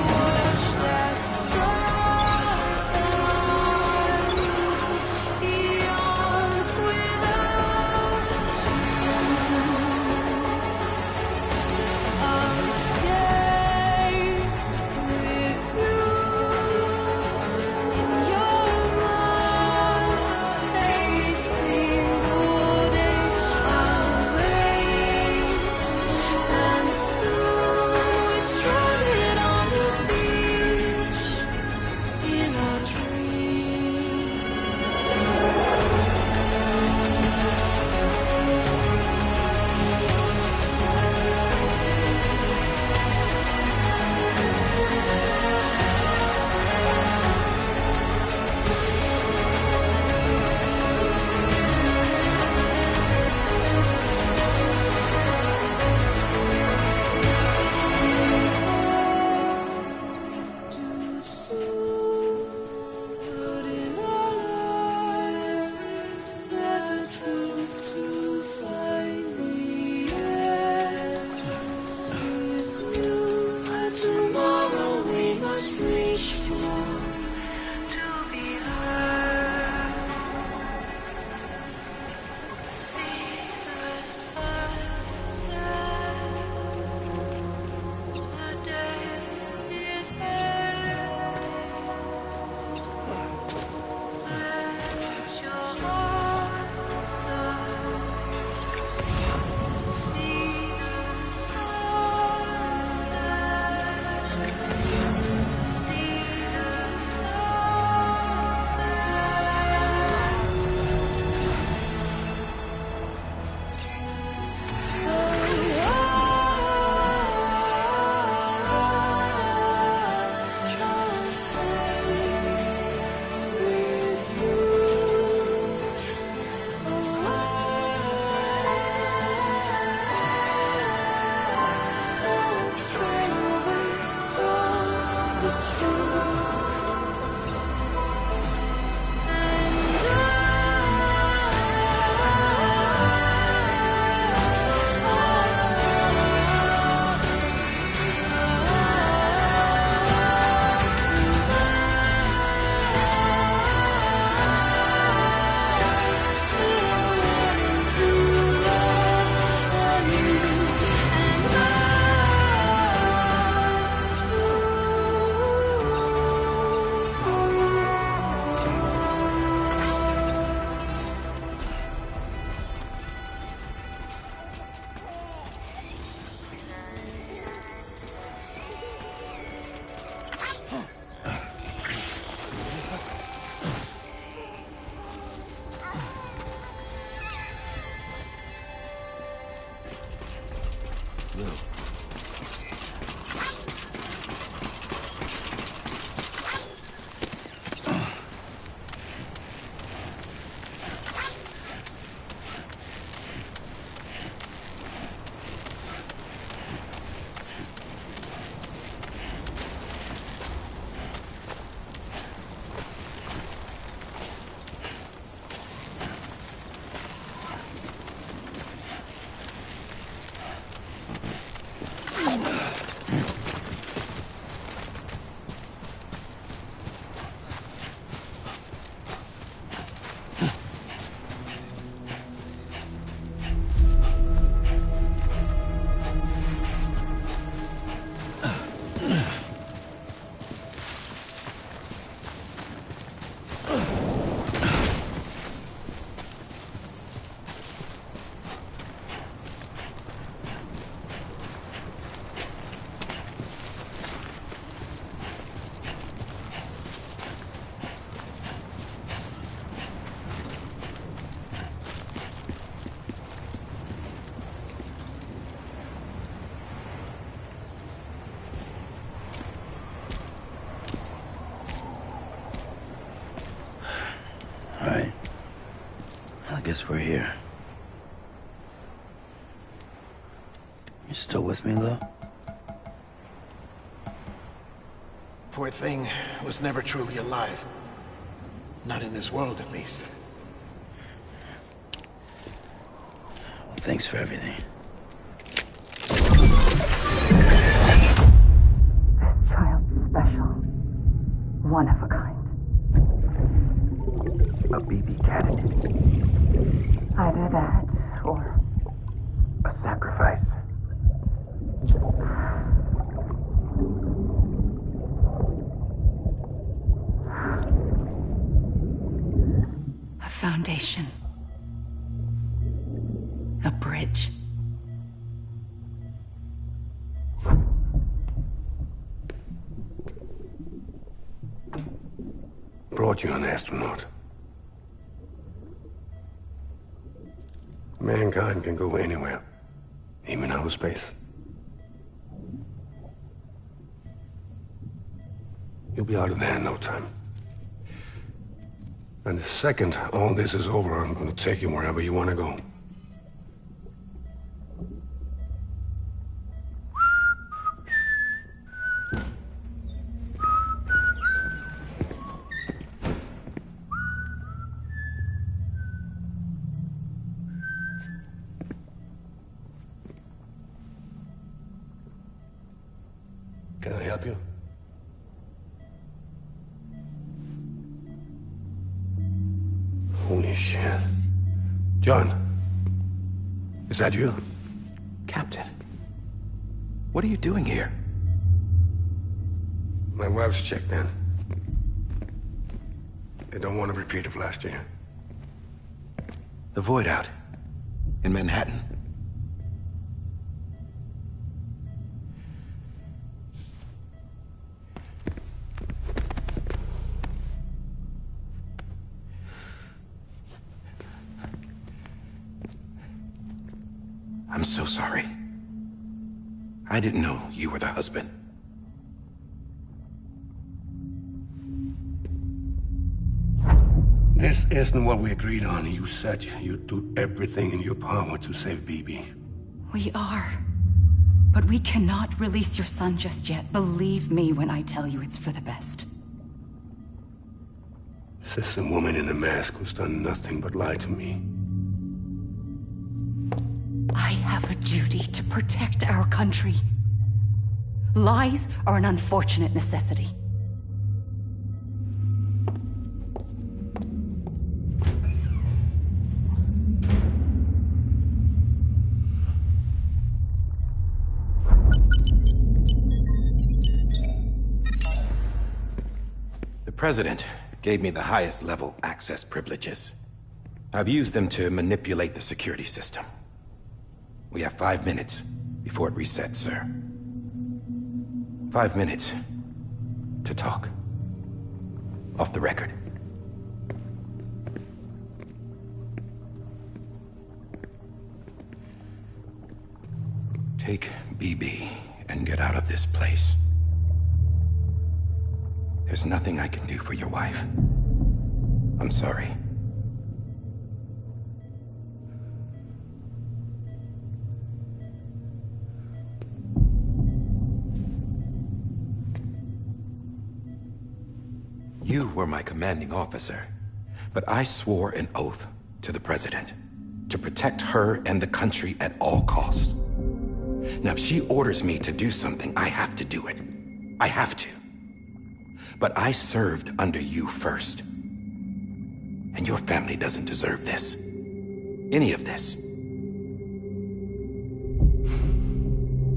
watch that star eons without you. I'll stay with you in your mind every single day. I'll wait, and soon we're stranded on the beach in a dream. Too soon, but in our lives there's a truth to find the end is new, and tomorrow we must reach for to be heard. See the sunset. The day is here. Let your heart start. See the sunset. See the
guess we're here. You still with me, though?
Poor thing was never truly alive. Not in this world, at least.
Well, thanks for everything.
Child's special. One of a kind.
A BB cat.
Either that, or
A sacrifice.
A foundation. A bridge.
Brought you an astronaut. Mankind can go anywhere, even outer space. You'll be out of there in no time. And the second all this is over, I'm gonna take you wherever you want to go. Can I help you? Holy shit. John, is that you?
Captain, what are you doing here?
My wife's checked in. They don't want a repeat of last year.
The Void Out in Manhattan. I'm so sorry. I didn't know you were the husband.
This isn't what we agreed on. You said you'd do everything in your power to save BB.
We are. But we cannot release your son just yet. Believe me when I tell you it's for the best.
This is a woman in a mask who's done nothing but lie to me.
I have a duty to protect our country. Lies are an unfortunate necessity.
The President gave me the highest level access privileges. I've used them to manipulate the security system. We have 5 minutes before it resets, sir. 5 minutes to talk. Off the record. Take BB and get out of this place. There's nothing I can do for your wife. I'm sorry. You were my commanding officer, but I swore an oath to the President to protect her and the country at all costs. Now, if she orders me to do something, I have to do it. I have to. But I served under you first. And your family doesn't deserve this. Any of this.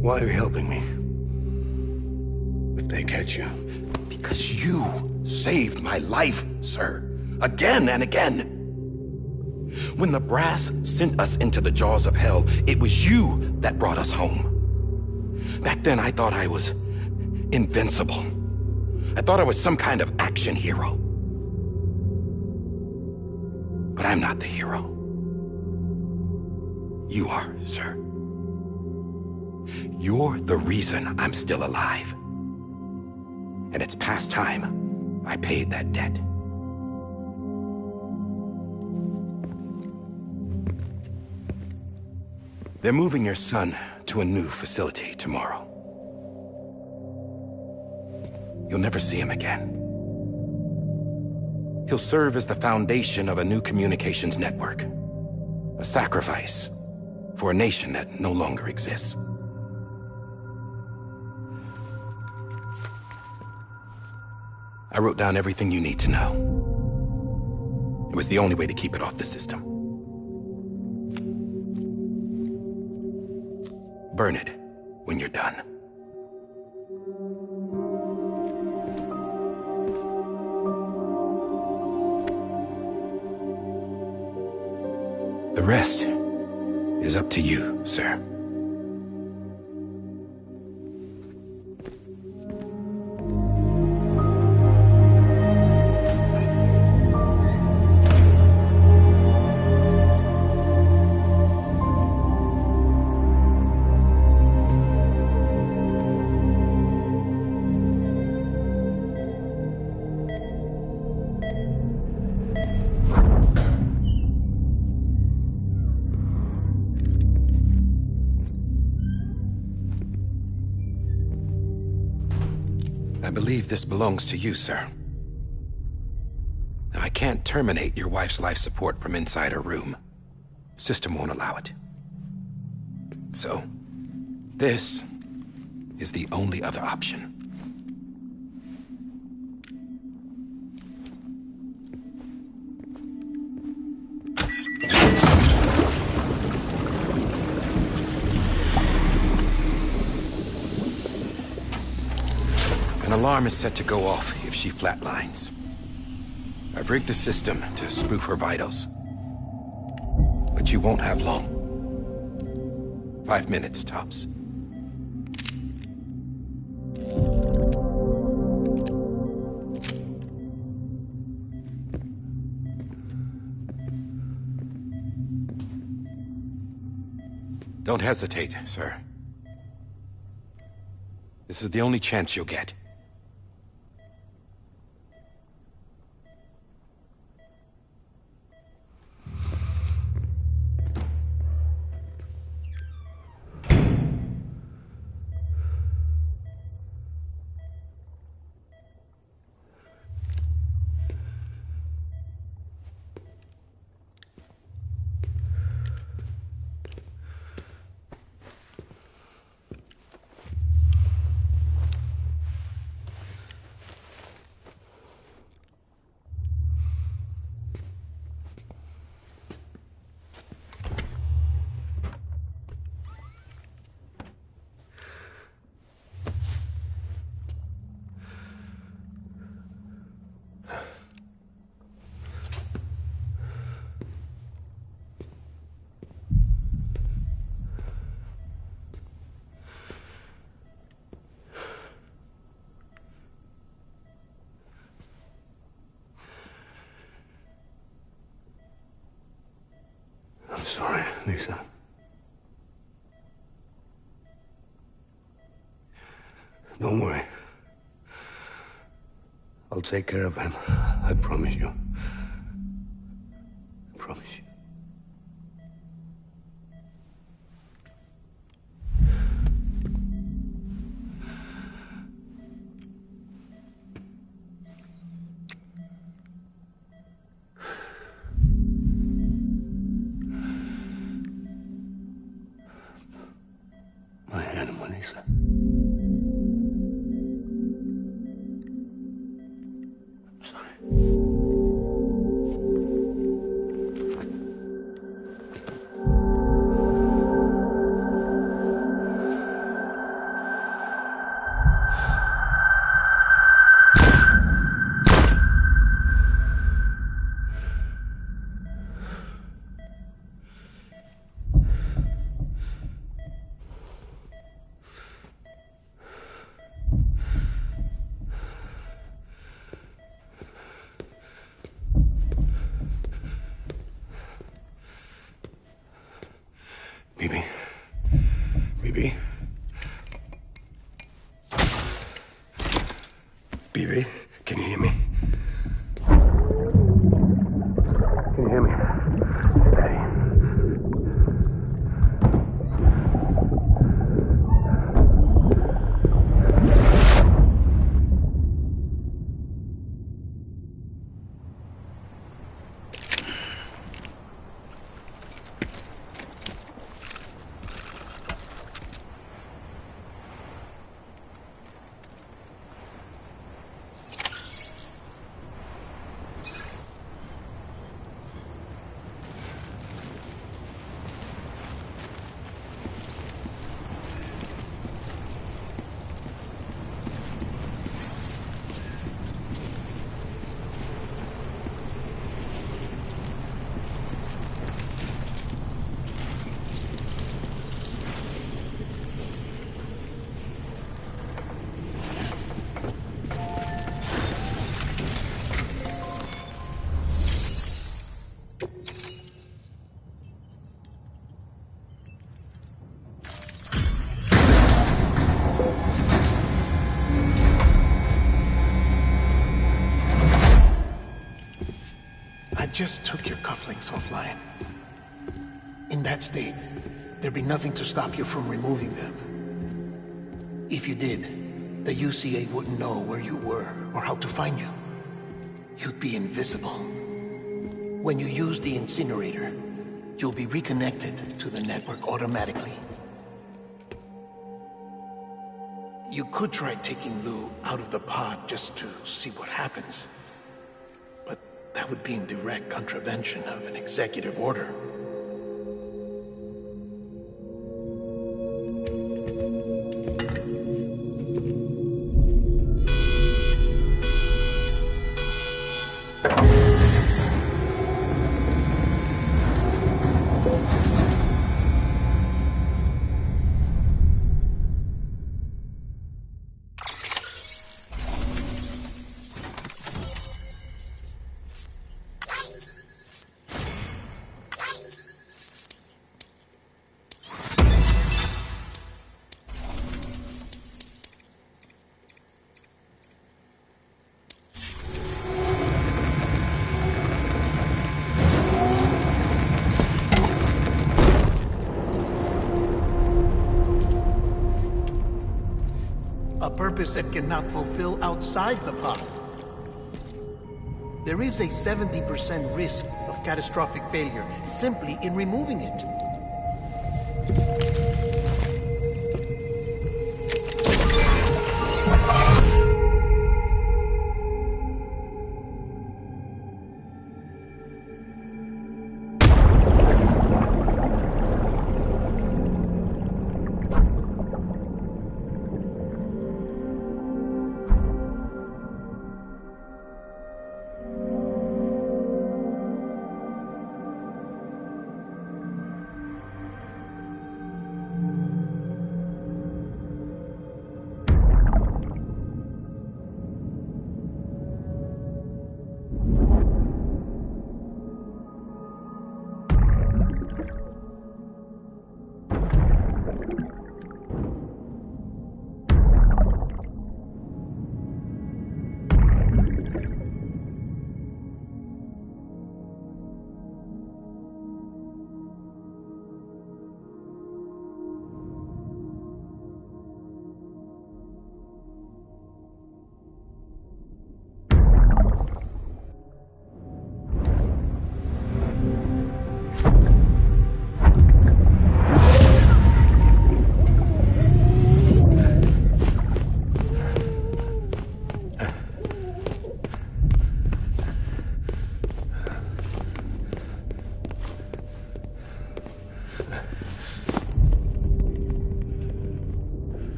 Why are you helping me? If they catch you.
Because you saved my life, sir. Again and again. When the brass sent us into the jaws of hell, it was you that brought us home. Back then, I thought I was invincible. I thought I was some kind of action hero. But I'm not the hero. You are, sir. You're the reason I'm still alive. And it's past time I paid that debt. They're moving your son to a new facility tomorrow. You'll never see him again. He'll serve as the foundation of a new communications network. A sacrifice for a nation that no longer exists. I wrote down everything you need to know. It was the only way to keep it off the system. Burn it when you're done. The rest is up to you, sir. I believe this belongs to you, sir. I can't terminate your wife's life support from inside her room. System won't allow it. So, this is the only other option. An alarm is set to go off if she flatlines. I've rigged the system to spoof her vitals. But you won't have long. 5 minutes, tops. Don't hesitate, sir. This is the only chance you'll get.
I'm sorry, Lisa. Don't worry. I'll take care of him. I promise you. I promise you. My animal, Lisa. I'm sorry. Bibi? Bibi? Bibi, can you hear me? Can you hear me? Daddy.
just took your cufflinks offline. In that state, there'd be nothing to stop you from removing them. If you did, the UCA wouldn't know where you were or how to find you. You'd be invisible. When you use the incinerator, you'll be reconnected to the network automatically. You could try taking Lou out of the pod just to see what happens. But that would be in direct contravention of an executive order. A purpose that cannot fulfill outside the pod. There is a 70% risk of catastrophic failure simply in removing it.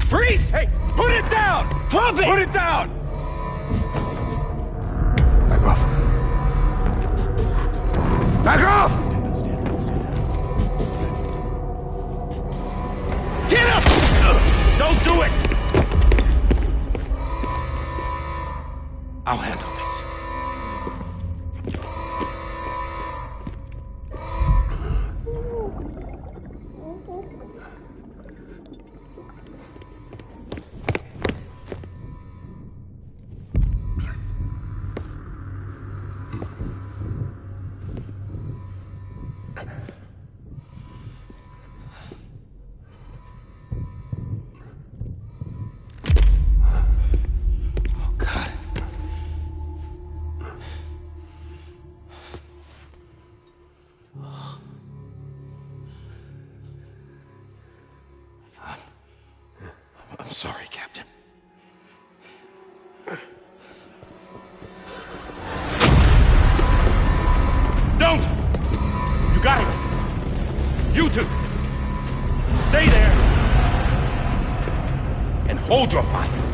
Freeze! Hey, put it down! Drop it! Put it down!
Back off. Back off!
Get up! Don't do it! I'll handle this. I'm sorry, Captain. Don't! You got it! You two! Stay there! And hold your fire!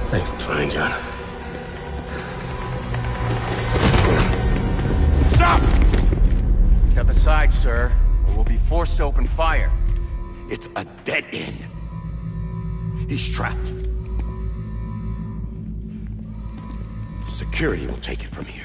Thanks for trying, John.
Stop! Step aside, sir, or we'll be forced to open fire. It's a dead end. He's trapped. Security will take it from here.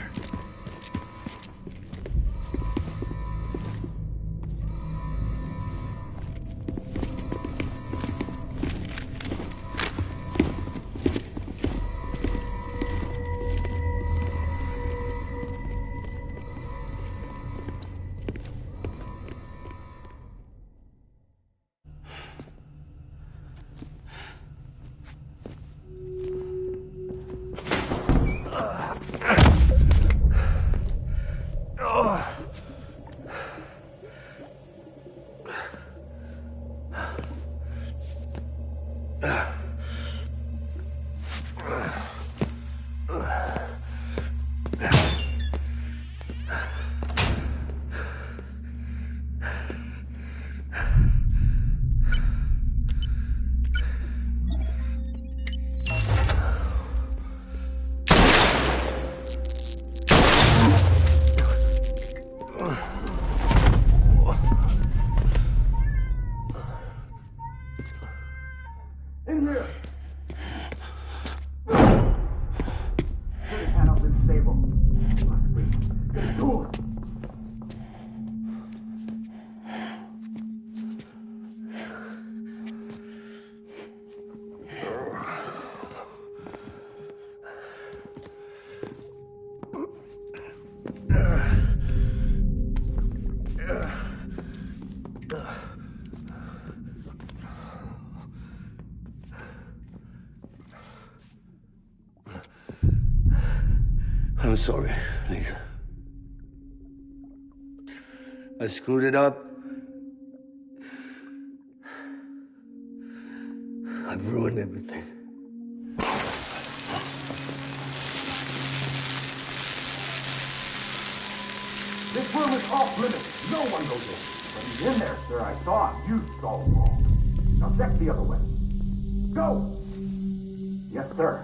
I'm sorry, Lisa. I screwed it up. I've ruined everything.
This room is off limits. No one goes in. But he's in there, sir. I saw him. You saw him wrong. Now check the other way. Go! Yes, sir.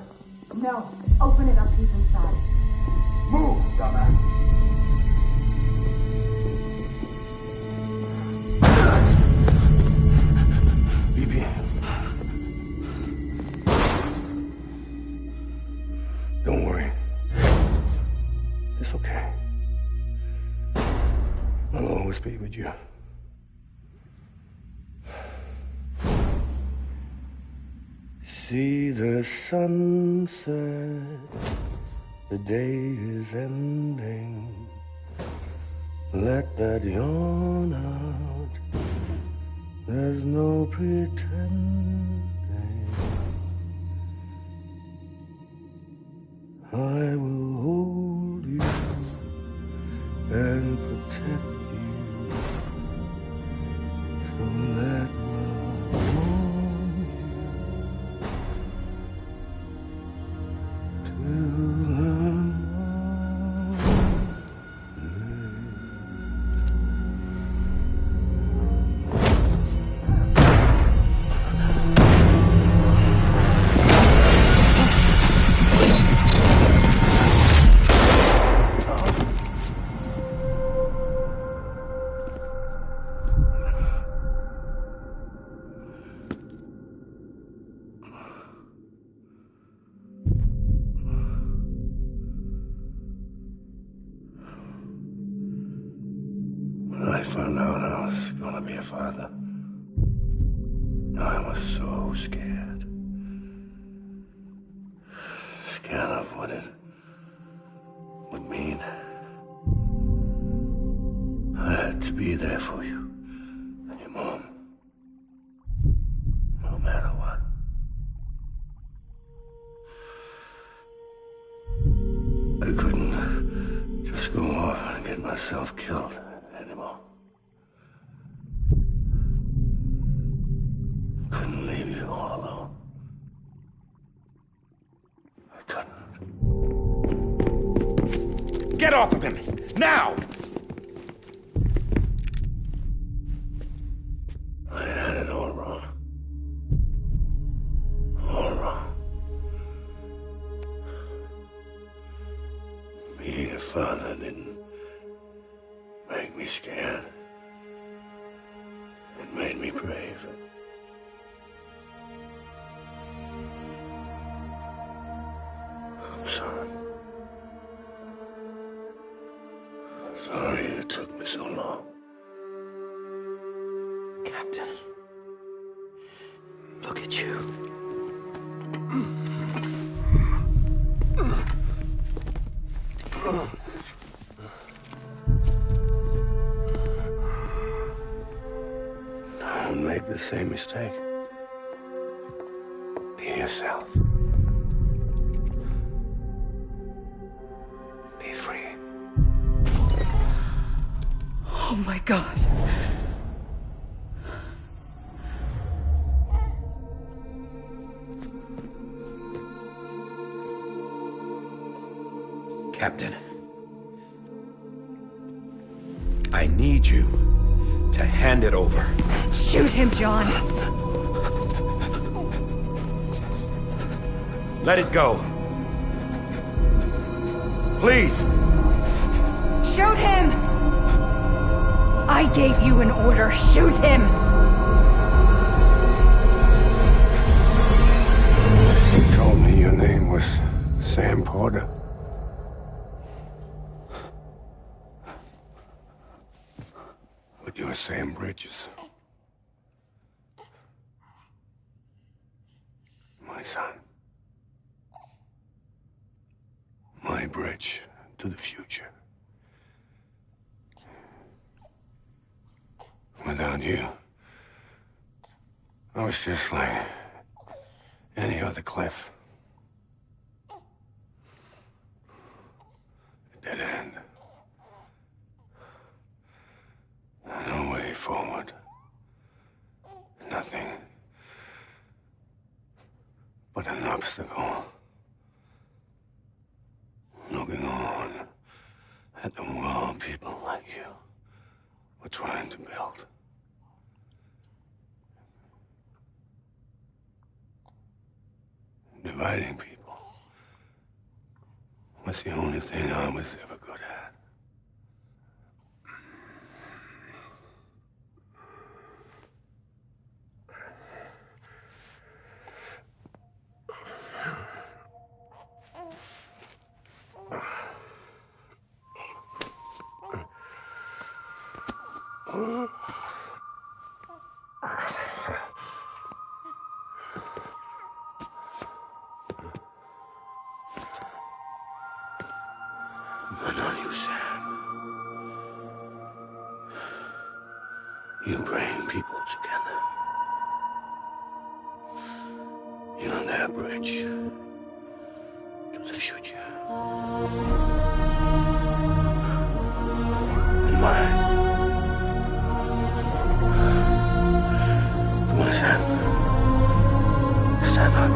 No. Open it up. He's inside.
Move, dumbass.
BB. Don't worry. It's okay. I'll always be with you. See the sunset. The day is ending. Let that yawn out. There's no pretending. I will hold you and protect you. So let love warm you to love. When I found out I was gonna be a father, I was so scared. Scared of what it would mean. I had to be there for you and your mom. killed anymore. Couldn't leave you all alone. I couldn't.
Get off of him! Now!
I had it all wrong. All wrong. Being a father didn't make me scared. It made me brave. I'm sorry. Sorry it took me so long.
Captain, look at you.
Don't make the same mistake. Be yourself. Be free.
Oh my God.
Captain, I need you to hand it over.
Shoot him, John.
Let it go. Please.
Shoot him! I gave you an order. Shoot him!
You told me your name was Sam Porter. But you're Sam Bridges. My son. My bridge to the future. Without you, I was just like any other Cliff. A dead end. No way forward. Nothing but an obstacle. Looking on at the world people like you were trying to build. Dividing people was the only thing I was ever good at. But not you, Sam. You bring people together. You're their bridge to the future. And mine. Come on, Sam. Stand up.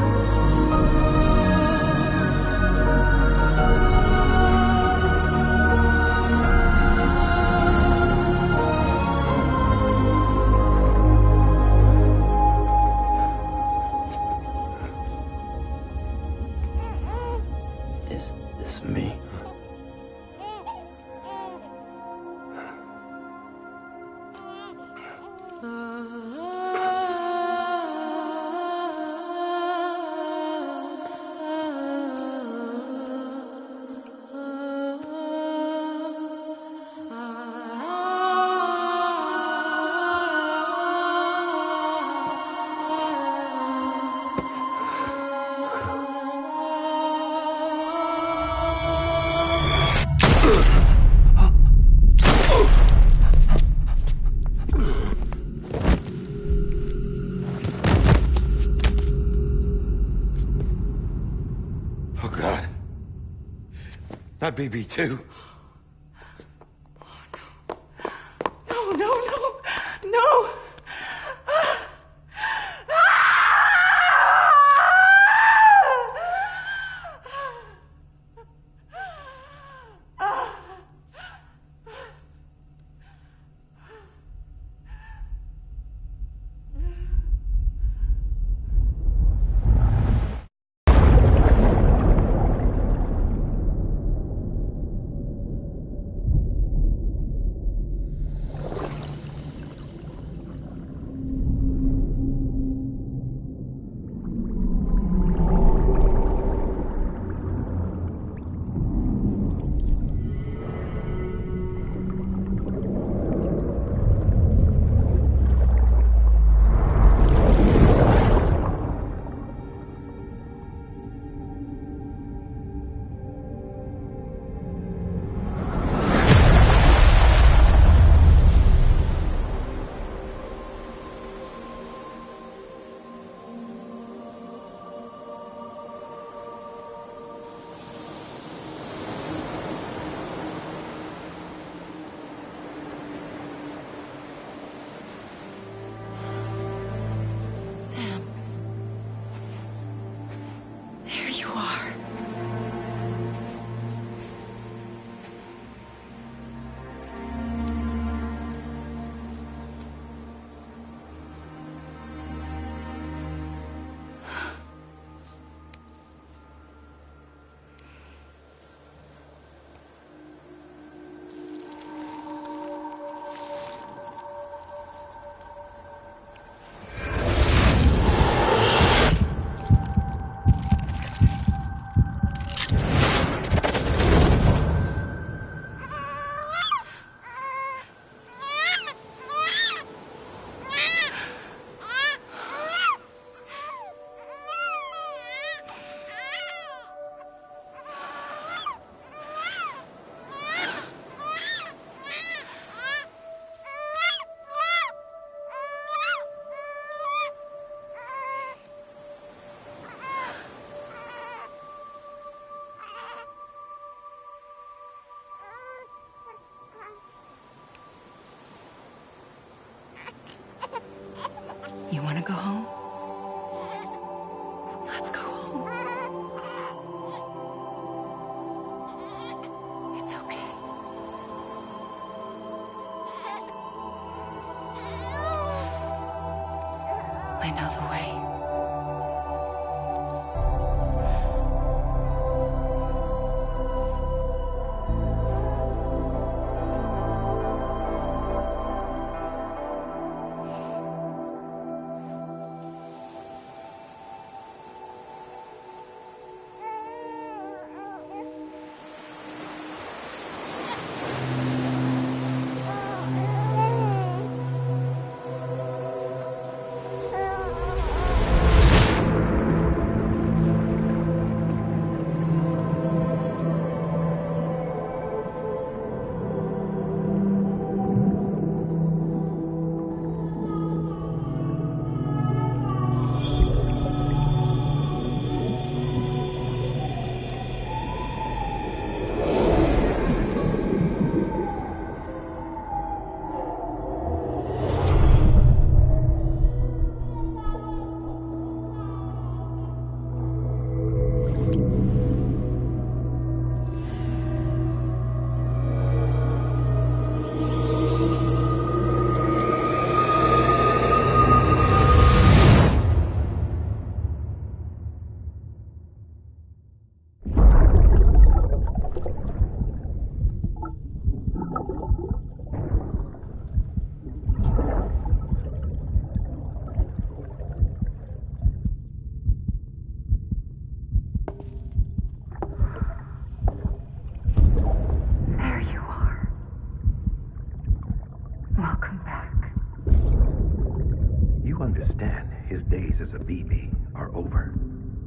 Is this me?
Oh, God. Not BB2.
No! Sam. There you are. You want to go home? Let's go home. It's okay. I know the way.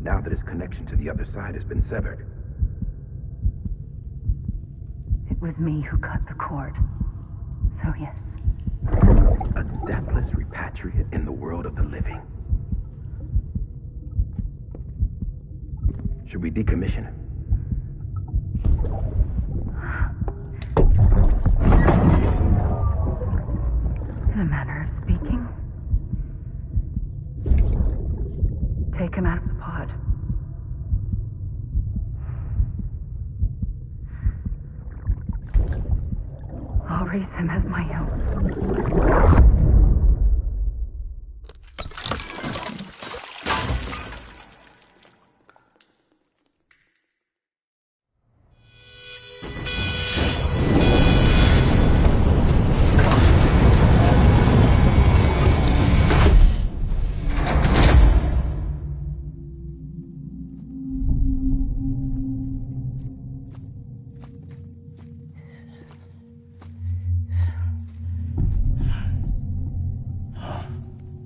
Now that his connection to the other side has been severed.
It was me who cut the cord. So yes.
A deathless repatriate in the world of the living. Should we decommission him?
In a manner of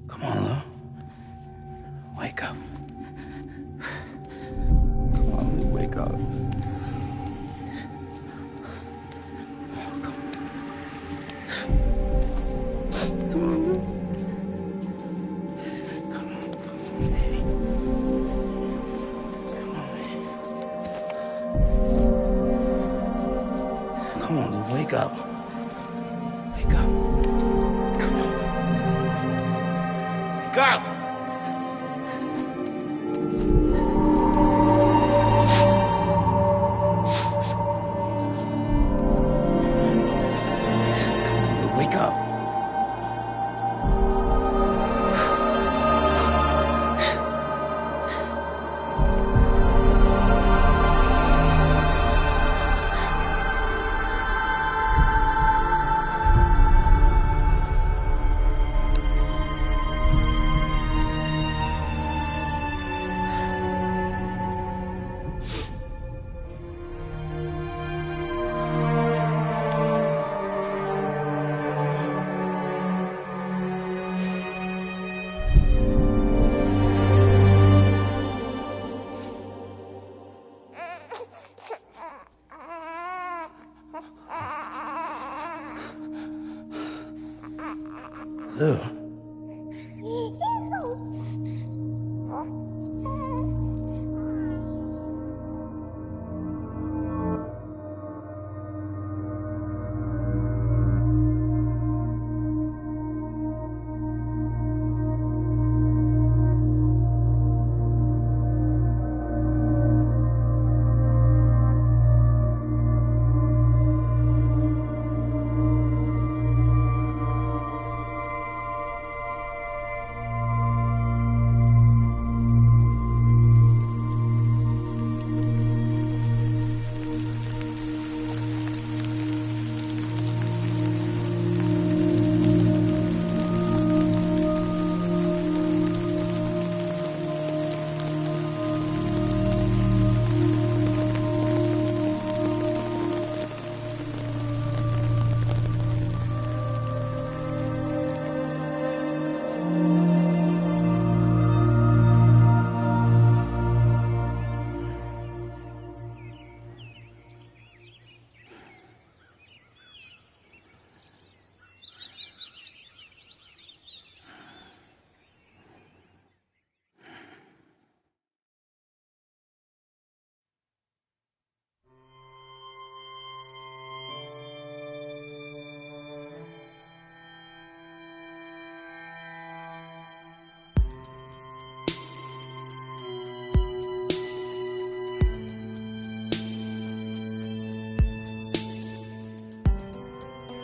Come on, Lou. Wake up. Come on, Lou, wake up. Come on, Lou. Come on, baby. Come on, Lou, wake up. Wake up. Come on. Wake up! Wake up. Lou.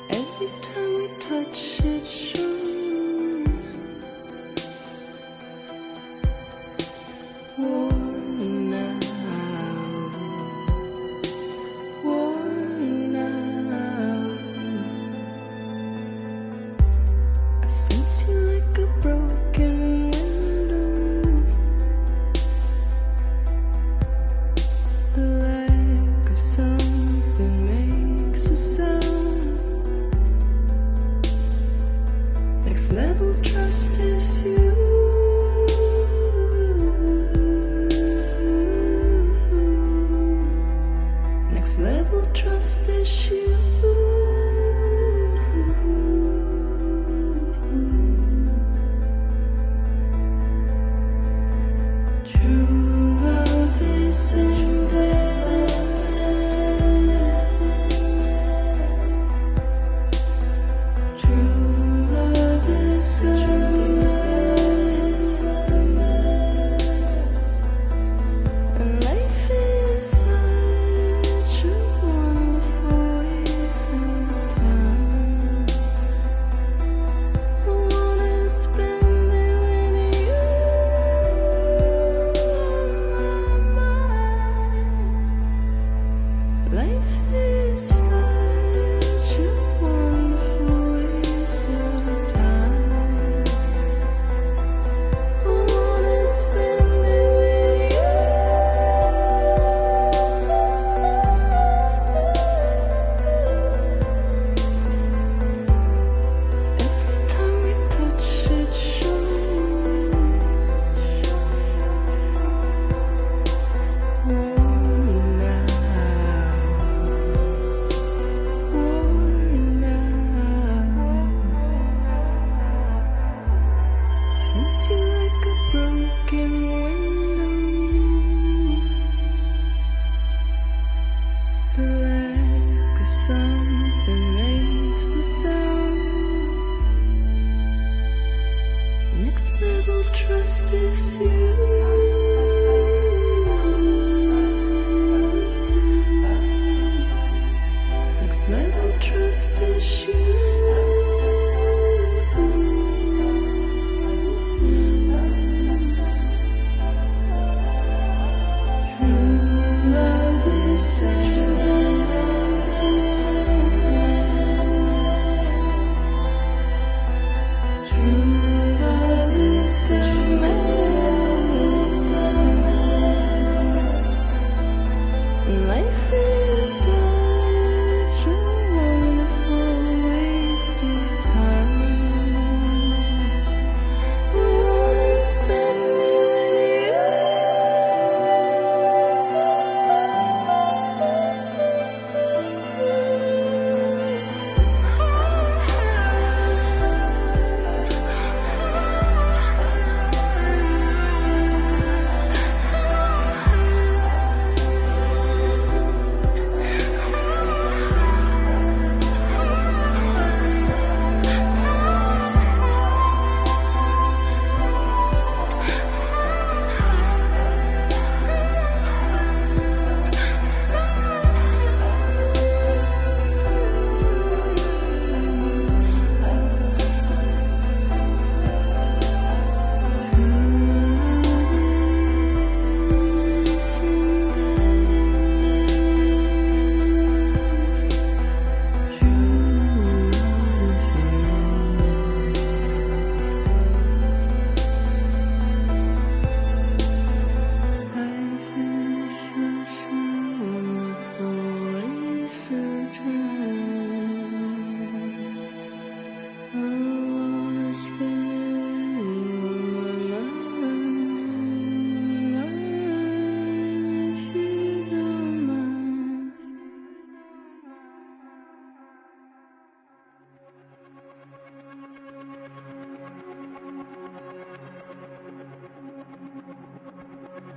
Every time we touch it shows worn out, worn out. I sense you like a broken window, the lack of something makes a sound. Next level trust is you. Next level trust is you. True love is in True love is in Next level trust is you. Next level trust is you. True love is life is such a wonderful wasted time. I wanna spend it with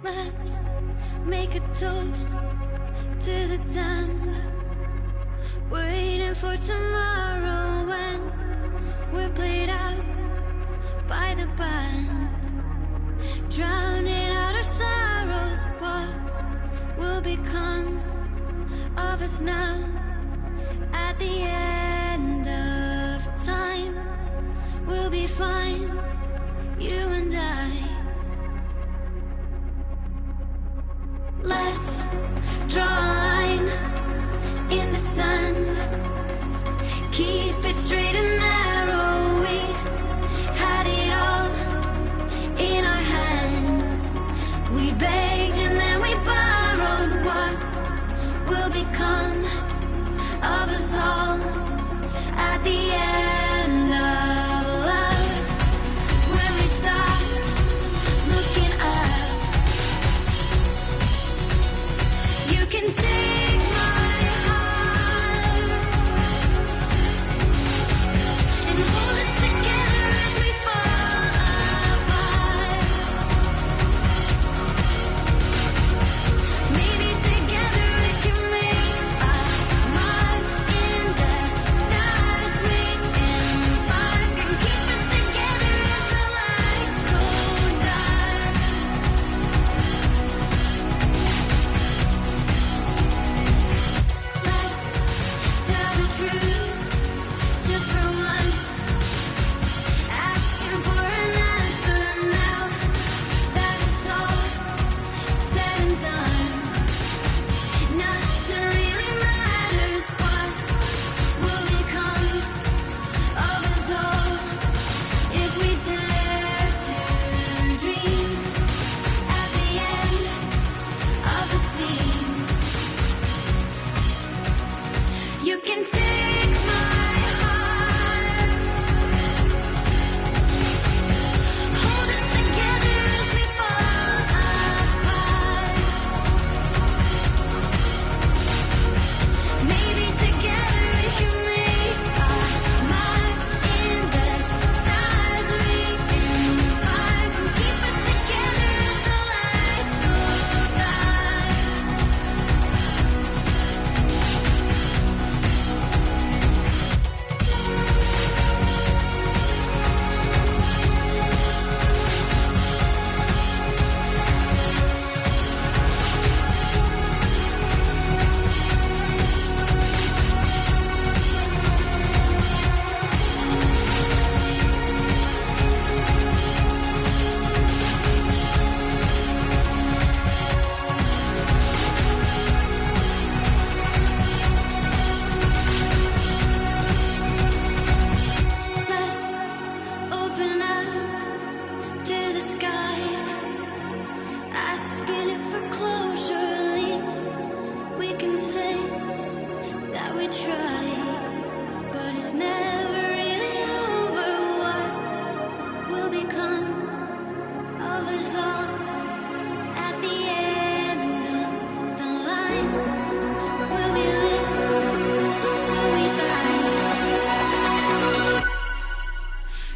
Let's make a toast to the damned, waiting for tomorrow when we're played out by the band, drowning out our sorrows. What will become of us now at the end of time? We'll be fine, you and I. Let's draw a line in the sand, keep it straight and narrow. We had it all in our hands. We begged and then we borrowed. What will become of us all at the end of love? When we stopped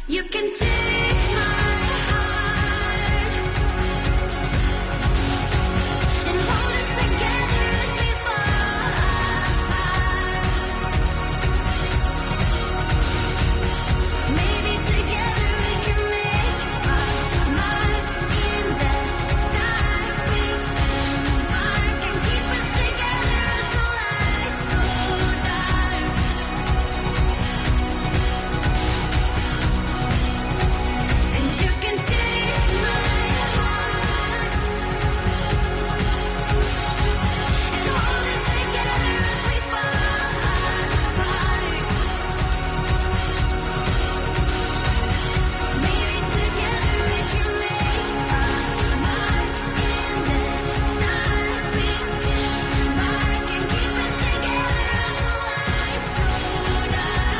You can take my heart and hold it together as we fall apart. Maybe together we can make our mark in the stars. We embark and keep us together as the lights go dark. And you can take my heart and hold it together as we fall apart. Maybe together we can make our mark in the stars. We embark and keep us together as the lights go dark.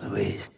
Louise.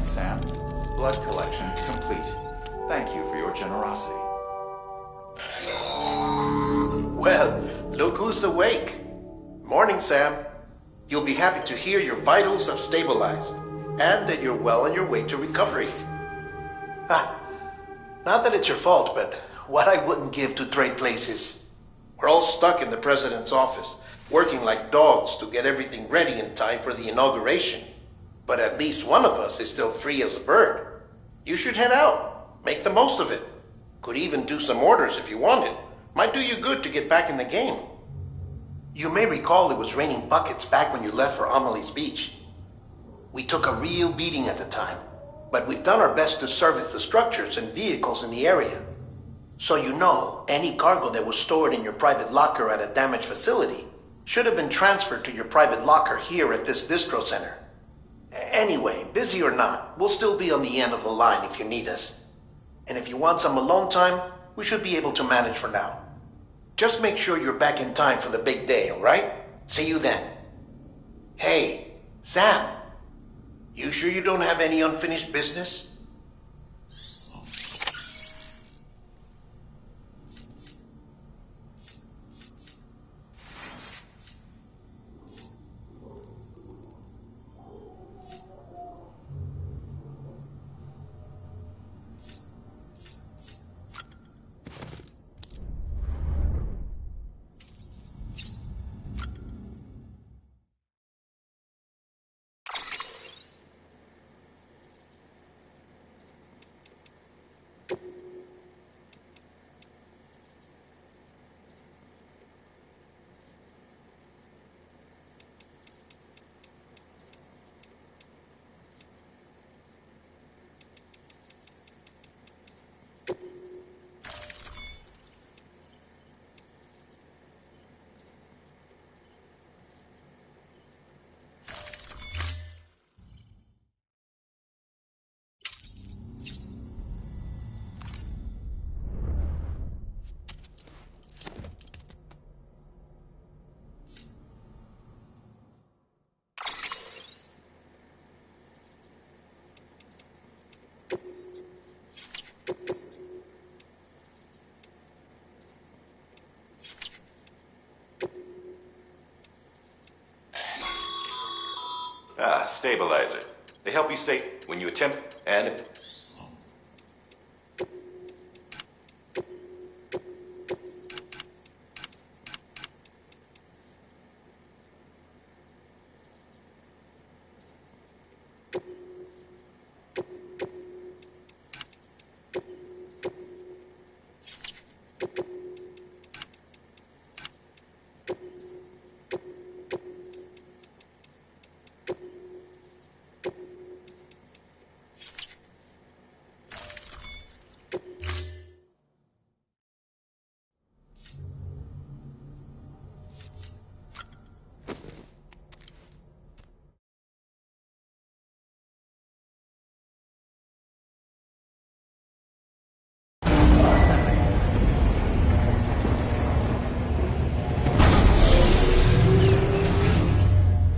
Sam. Blood collection complete. Thank you for your generosity.
Well, look who's awake. Morning, Sam. You'll be happy to hear your vitals have stabilized, and that you're well on your way to recovery. Not that it's your fault, but what I wouldn't give to trade places. We're all stuck in the president's office, working like dogs to get everything ready in time for the inauguration. But at least one of us is still free as a bird. You should head out. Make the most of it. Could even do some orders if you wanted. Might do you good to get back in the game. You may recall it was raining buckets back when you left for Amelie's Beach. We took a real beating at the time, but we've done our best to service the structures and vehicles in the area. So you know, any cargo that was stored in your private locker at a damaged facility should have been transferred to your private locker here at this distro center. Anyway, busy or not, we'll still be on the end of the line if you need us. And if you want some alone time, we should be able to manage for now. Just make sure you're back in time for the big day, all right? See you then. Hey, Sam, you sure you don't have any unfinished business?
Stabilizer. They help you stay when you attempt and...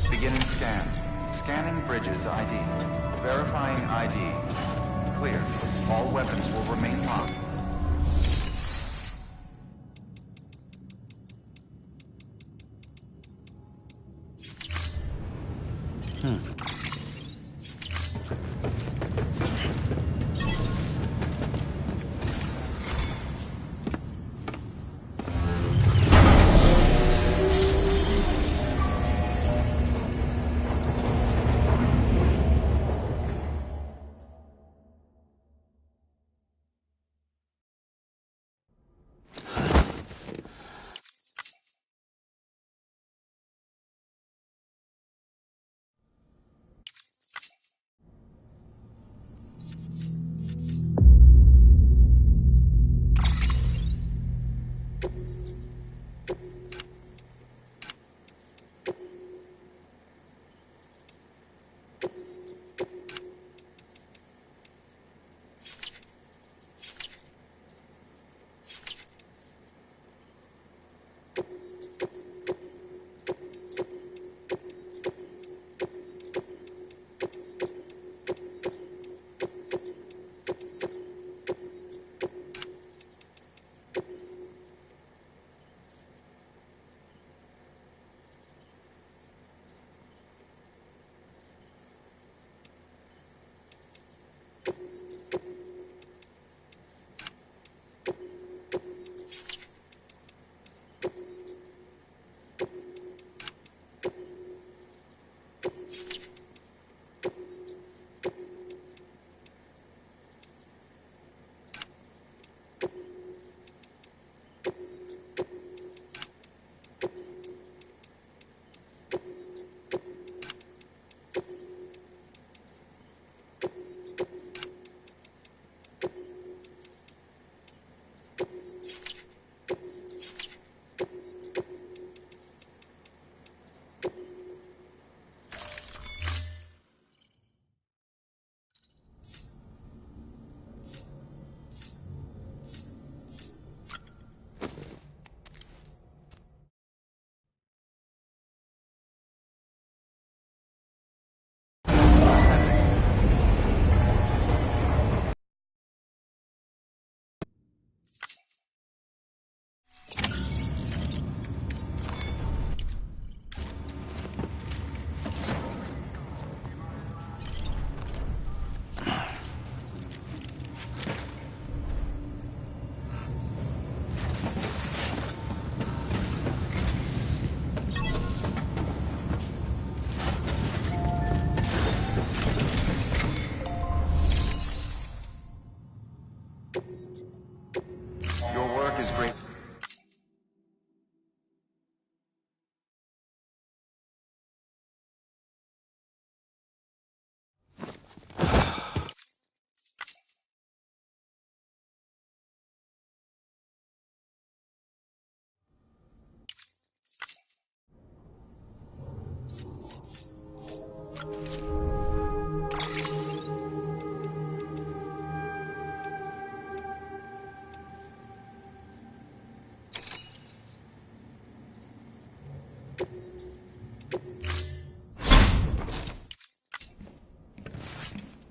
Beginning scan. Scanning bridges ID. Verifying ID. Clear. All weapons will remain locked.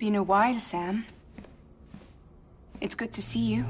Been a while, Sam. It's good to see you.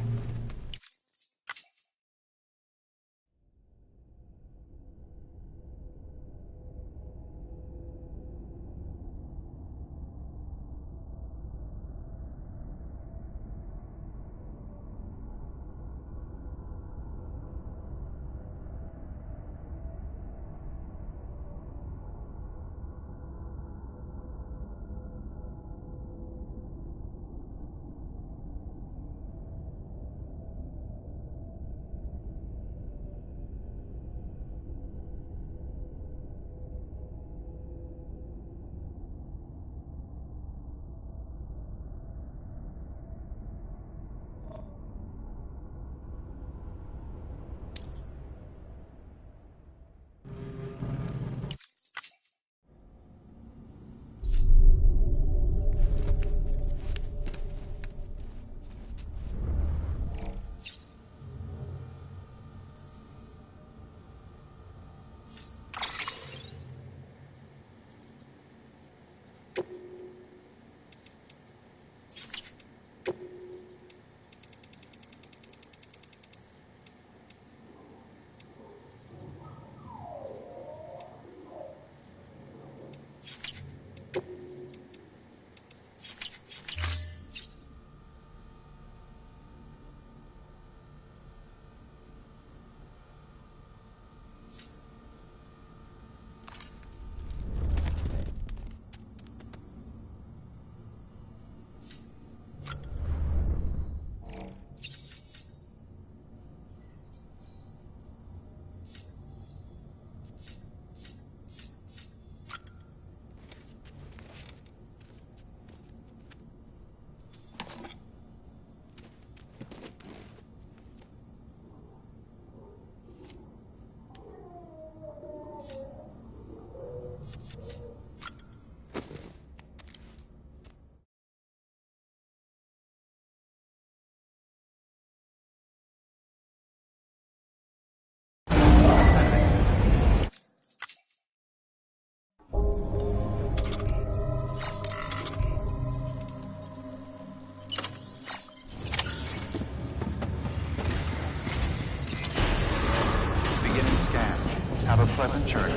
Have a pleasant journey.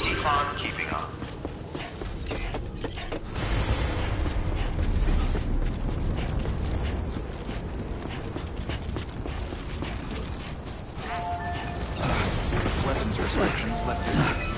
Keep on keeping on. Weapons restrictions lifted.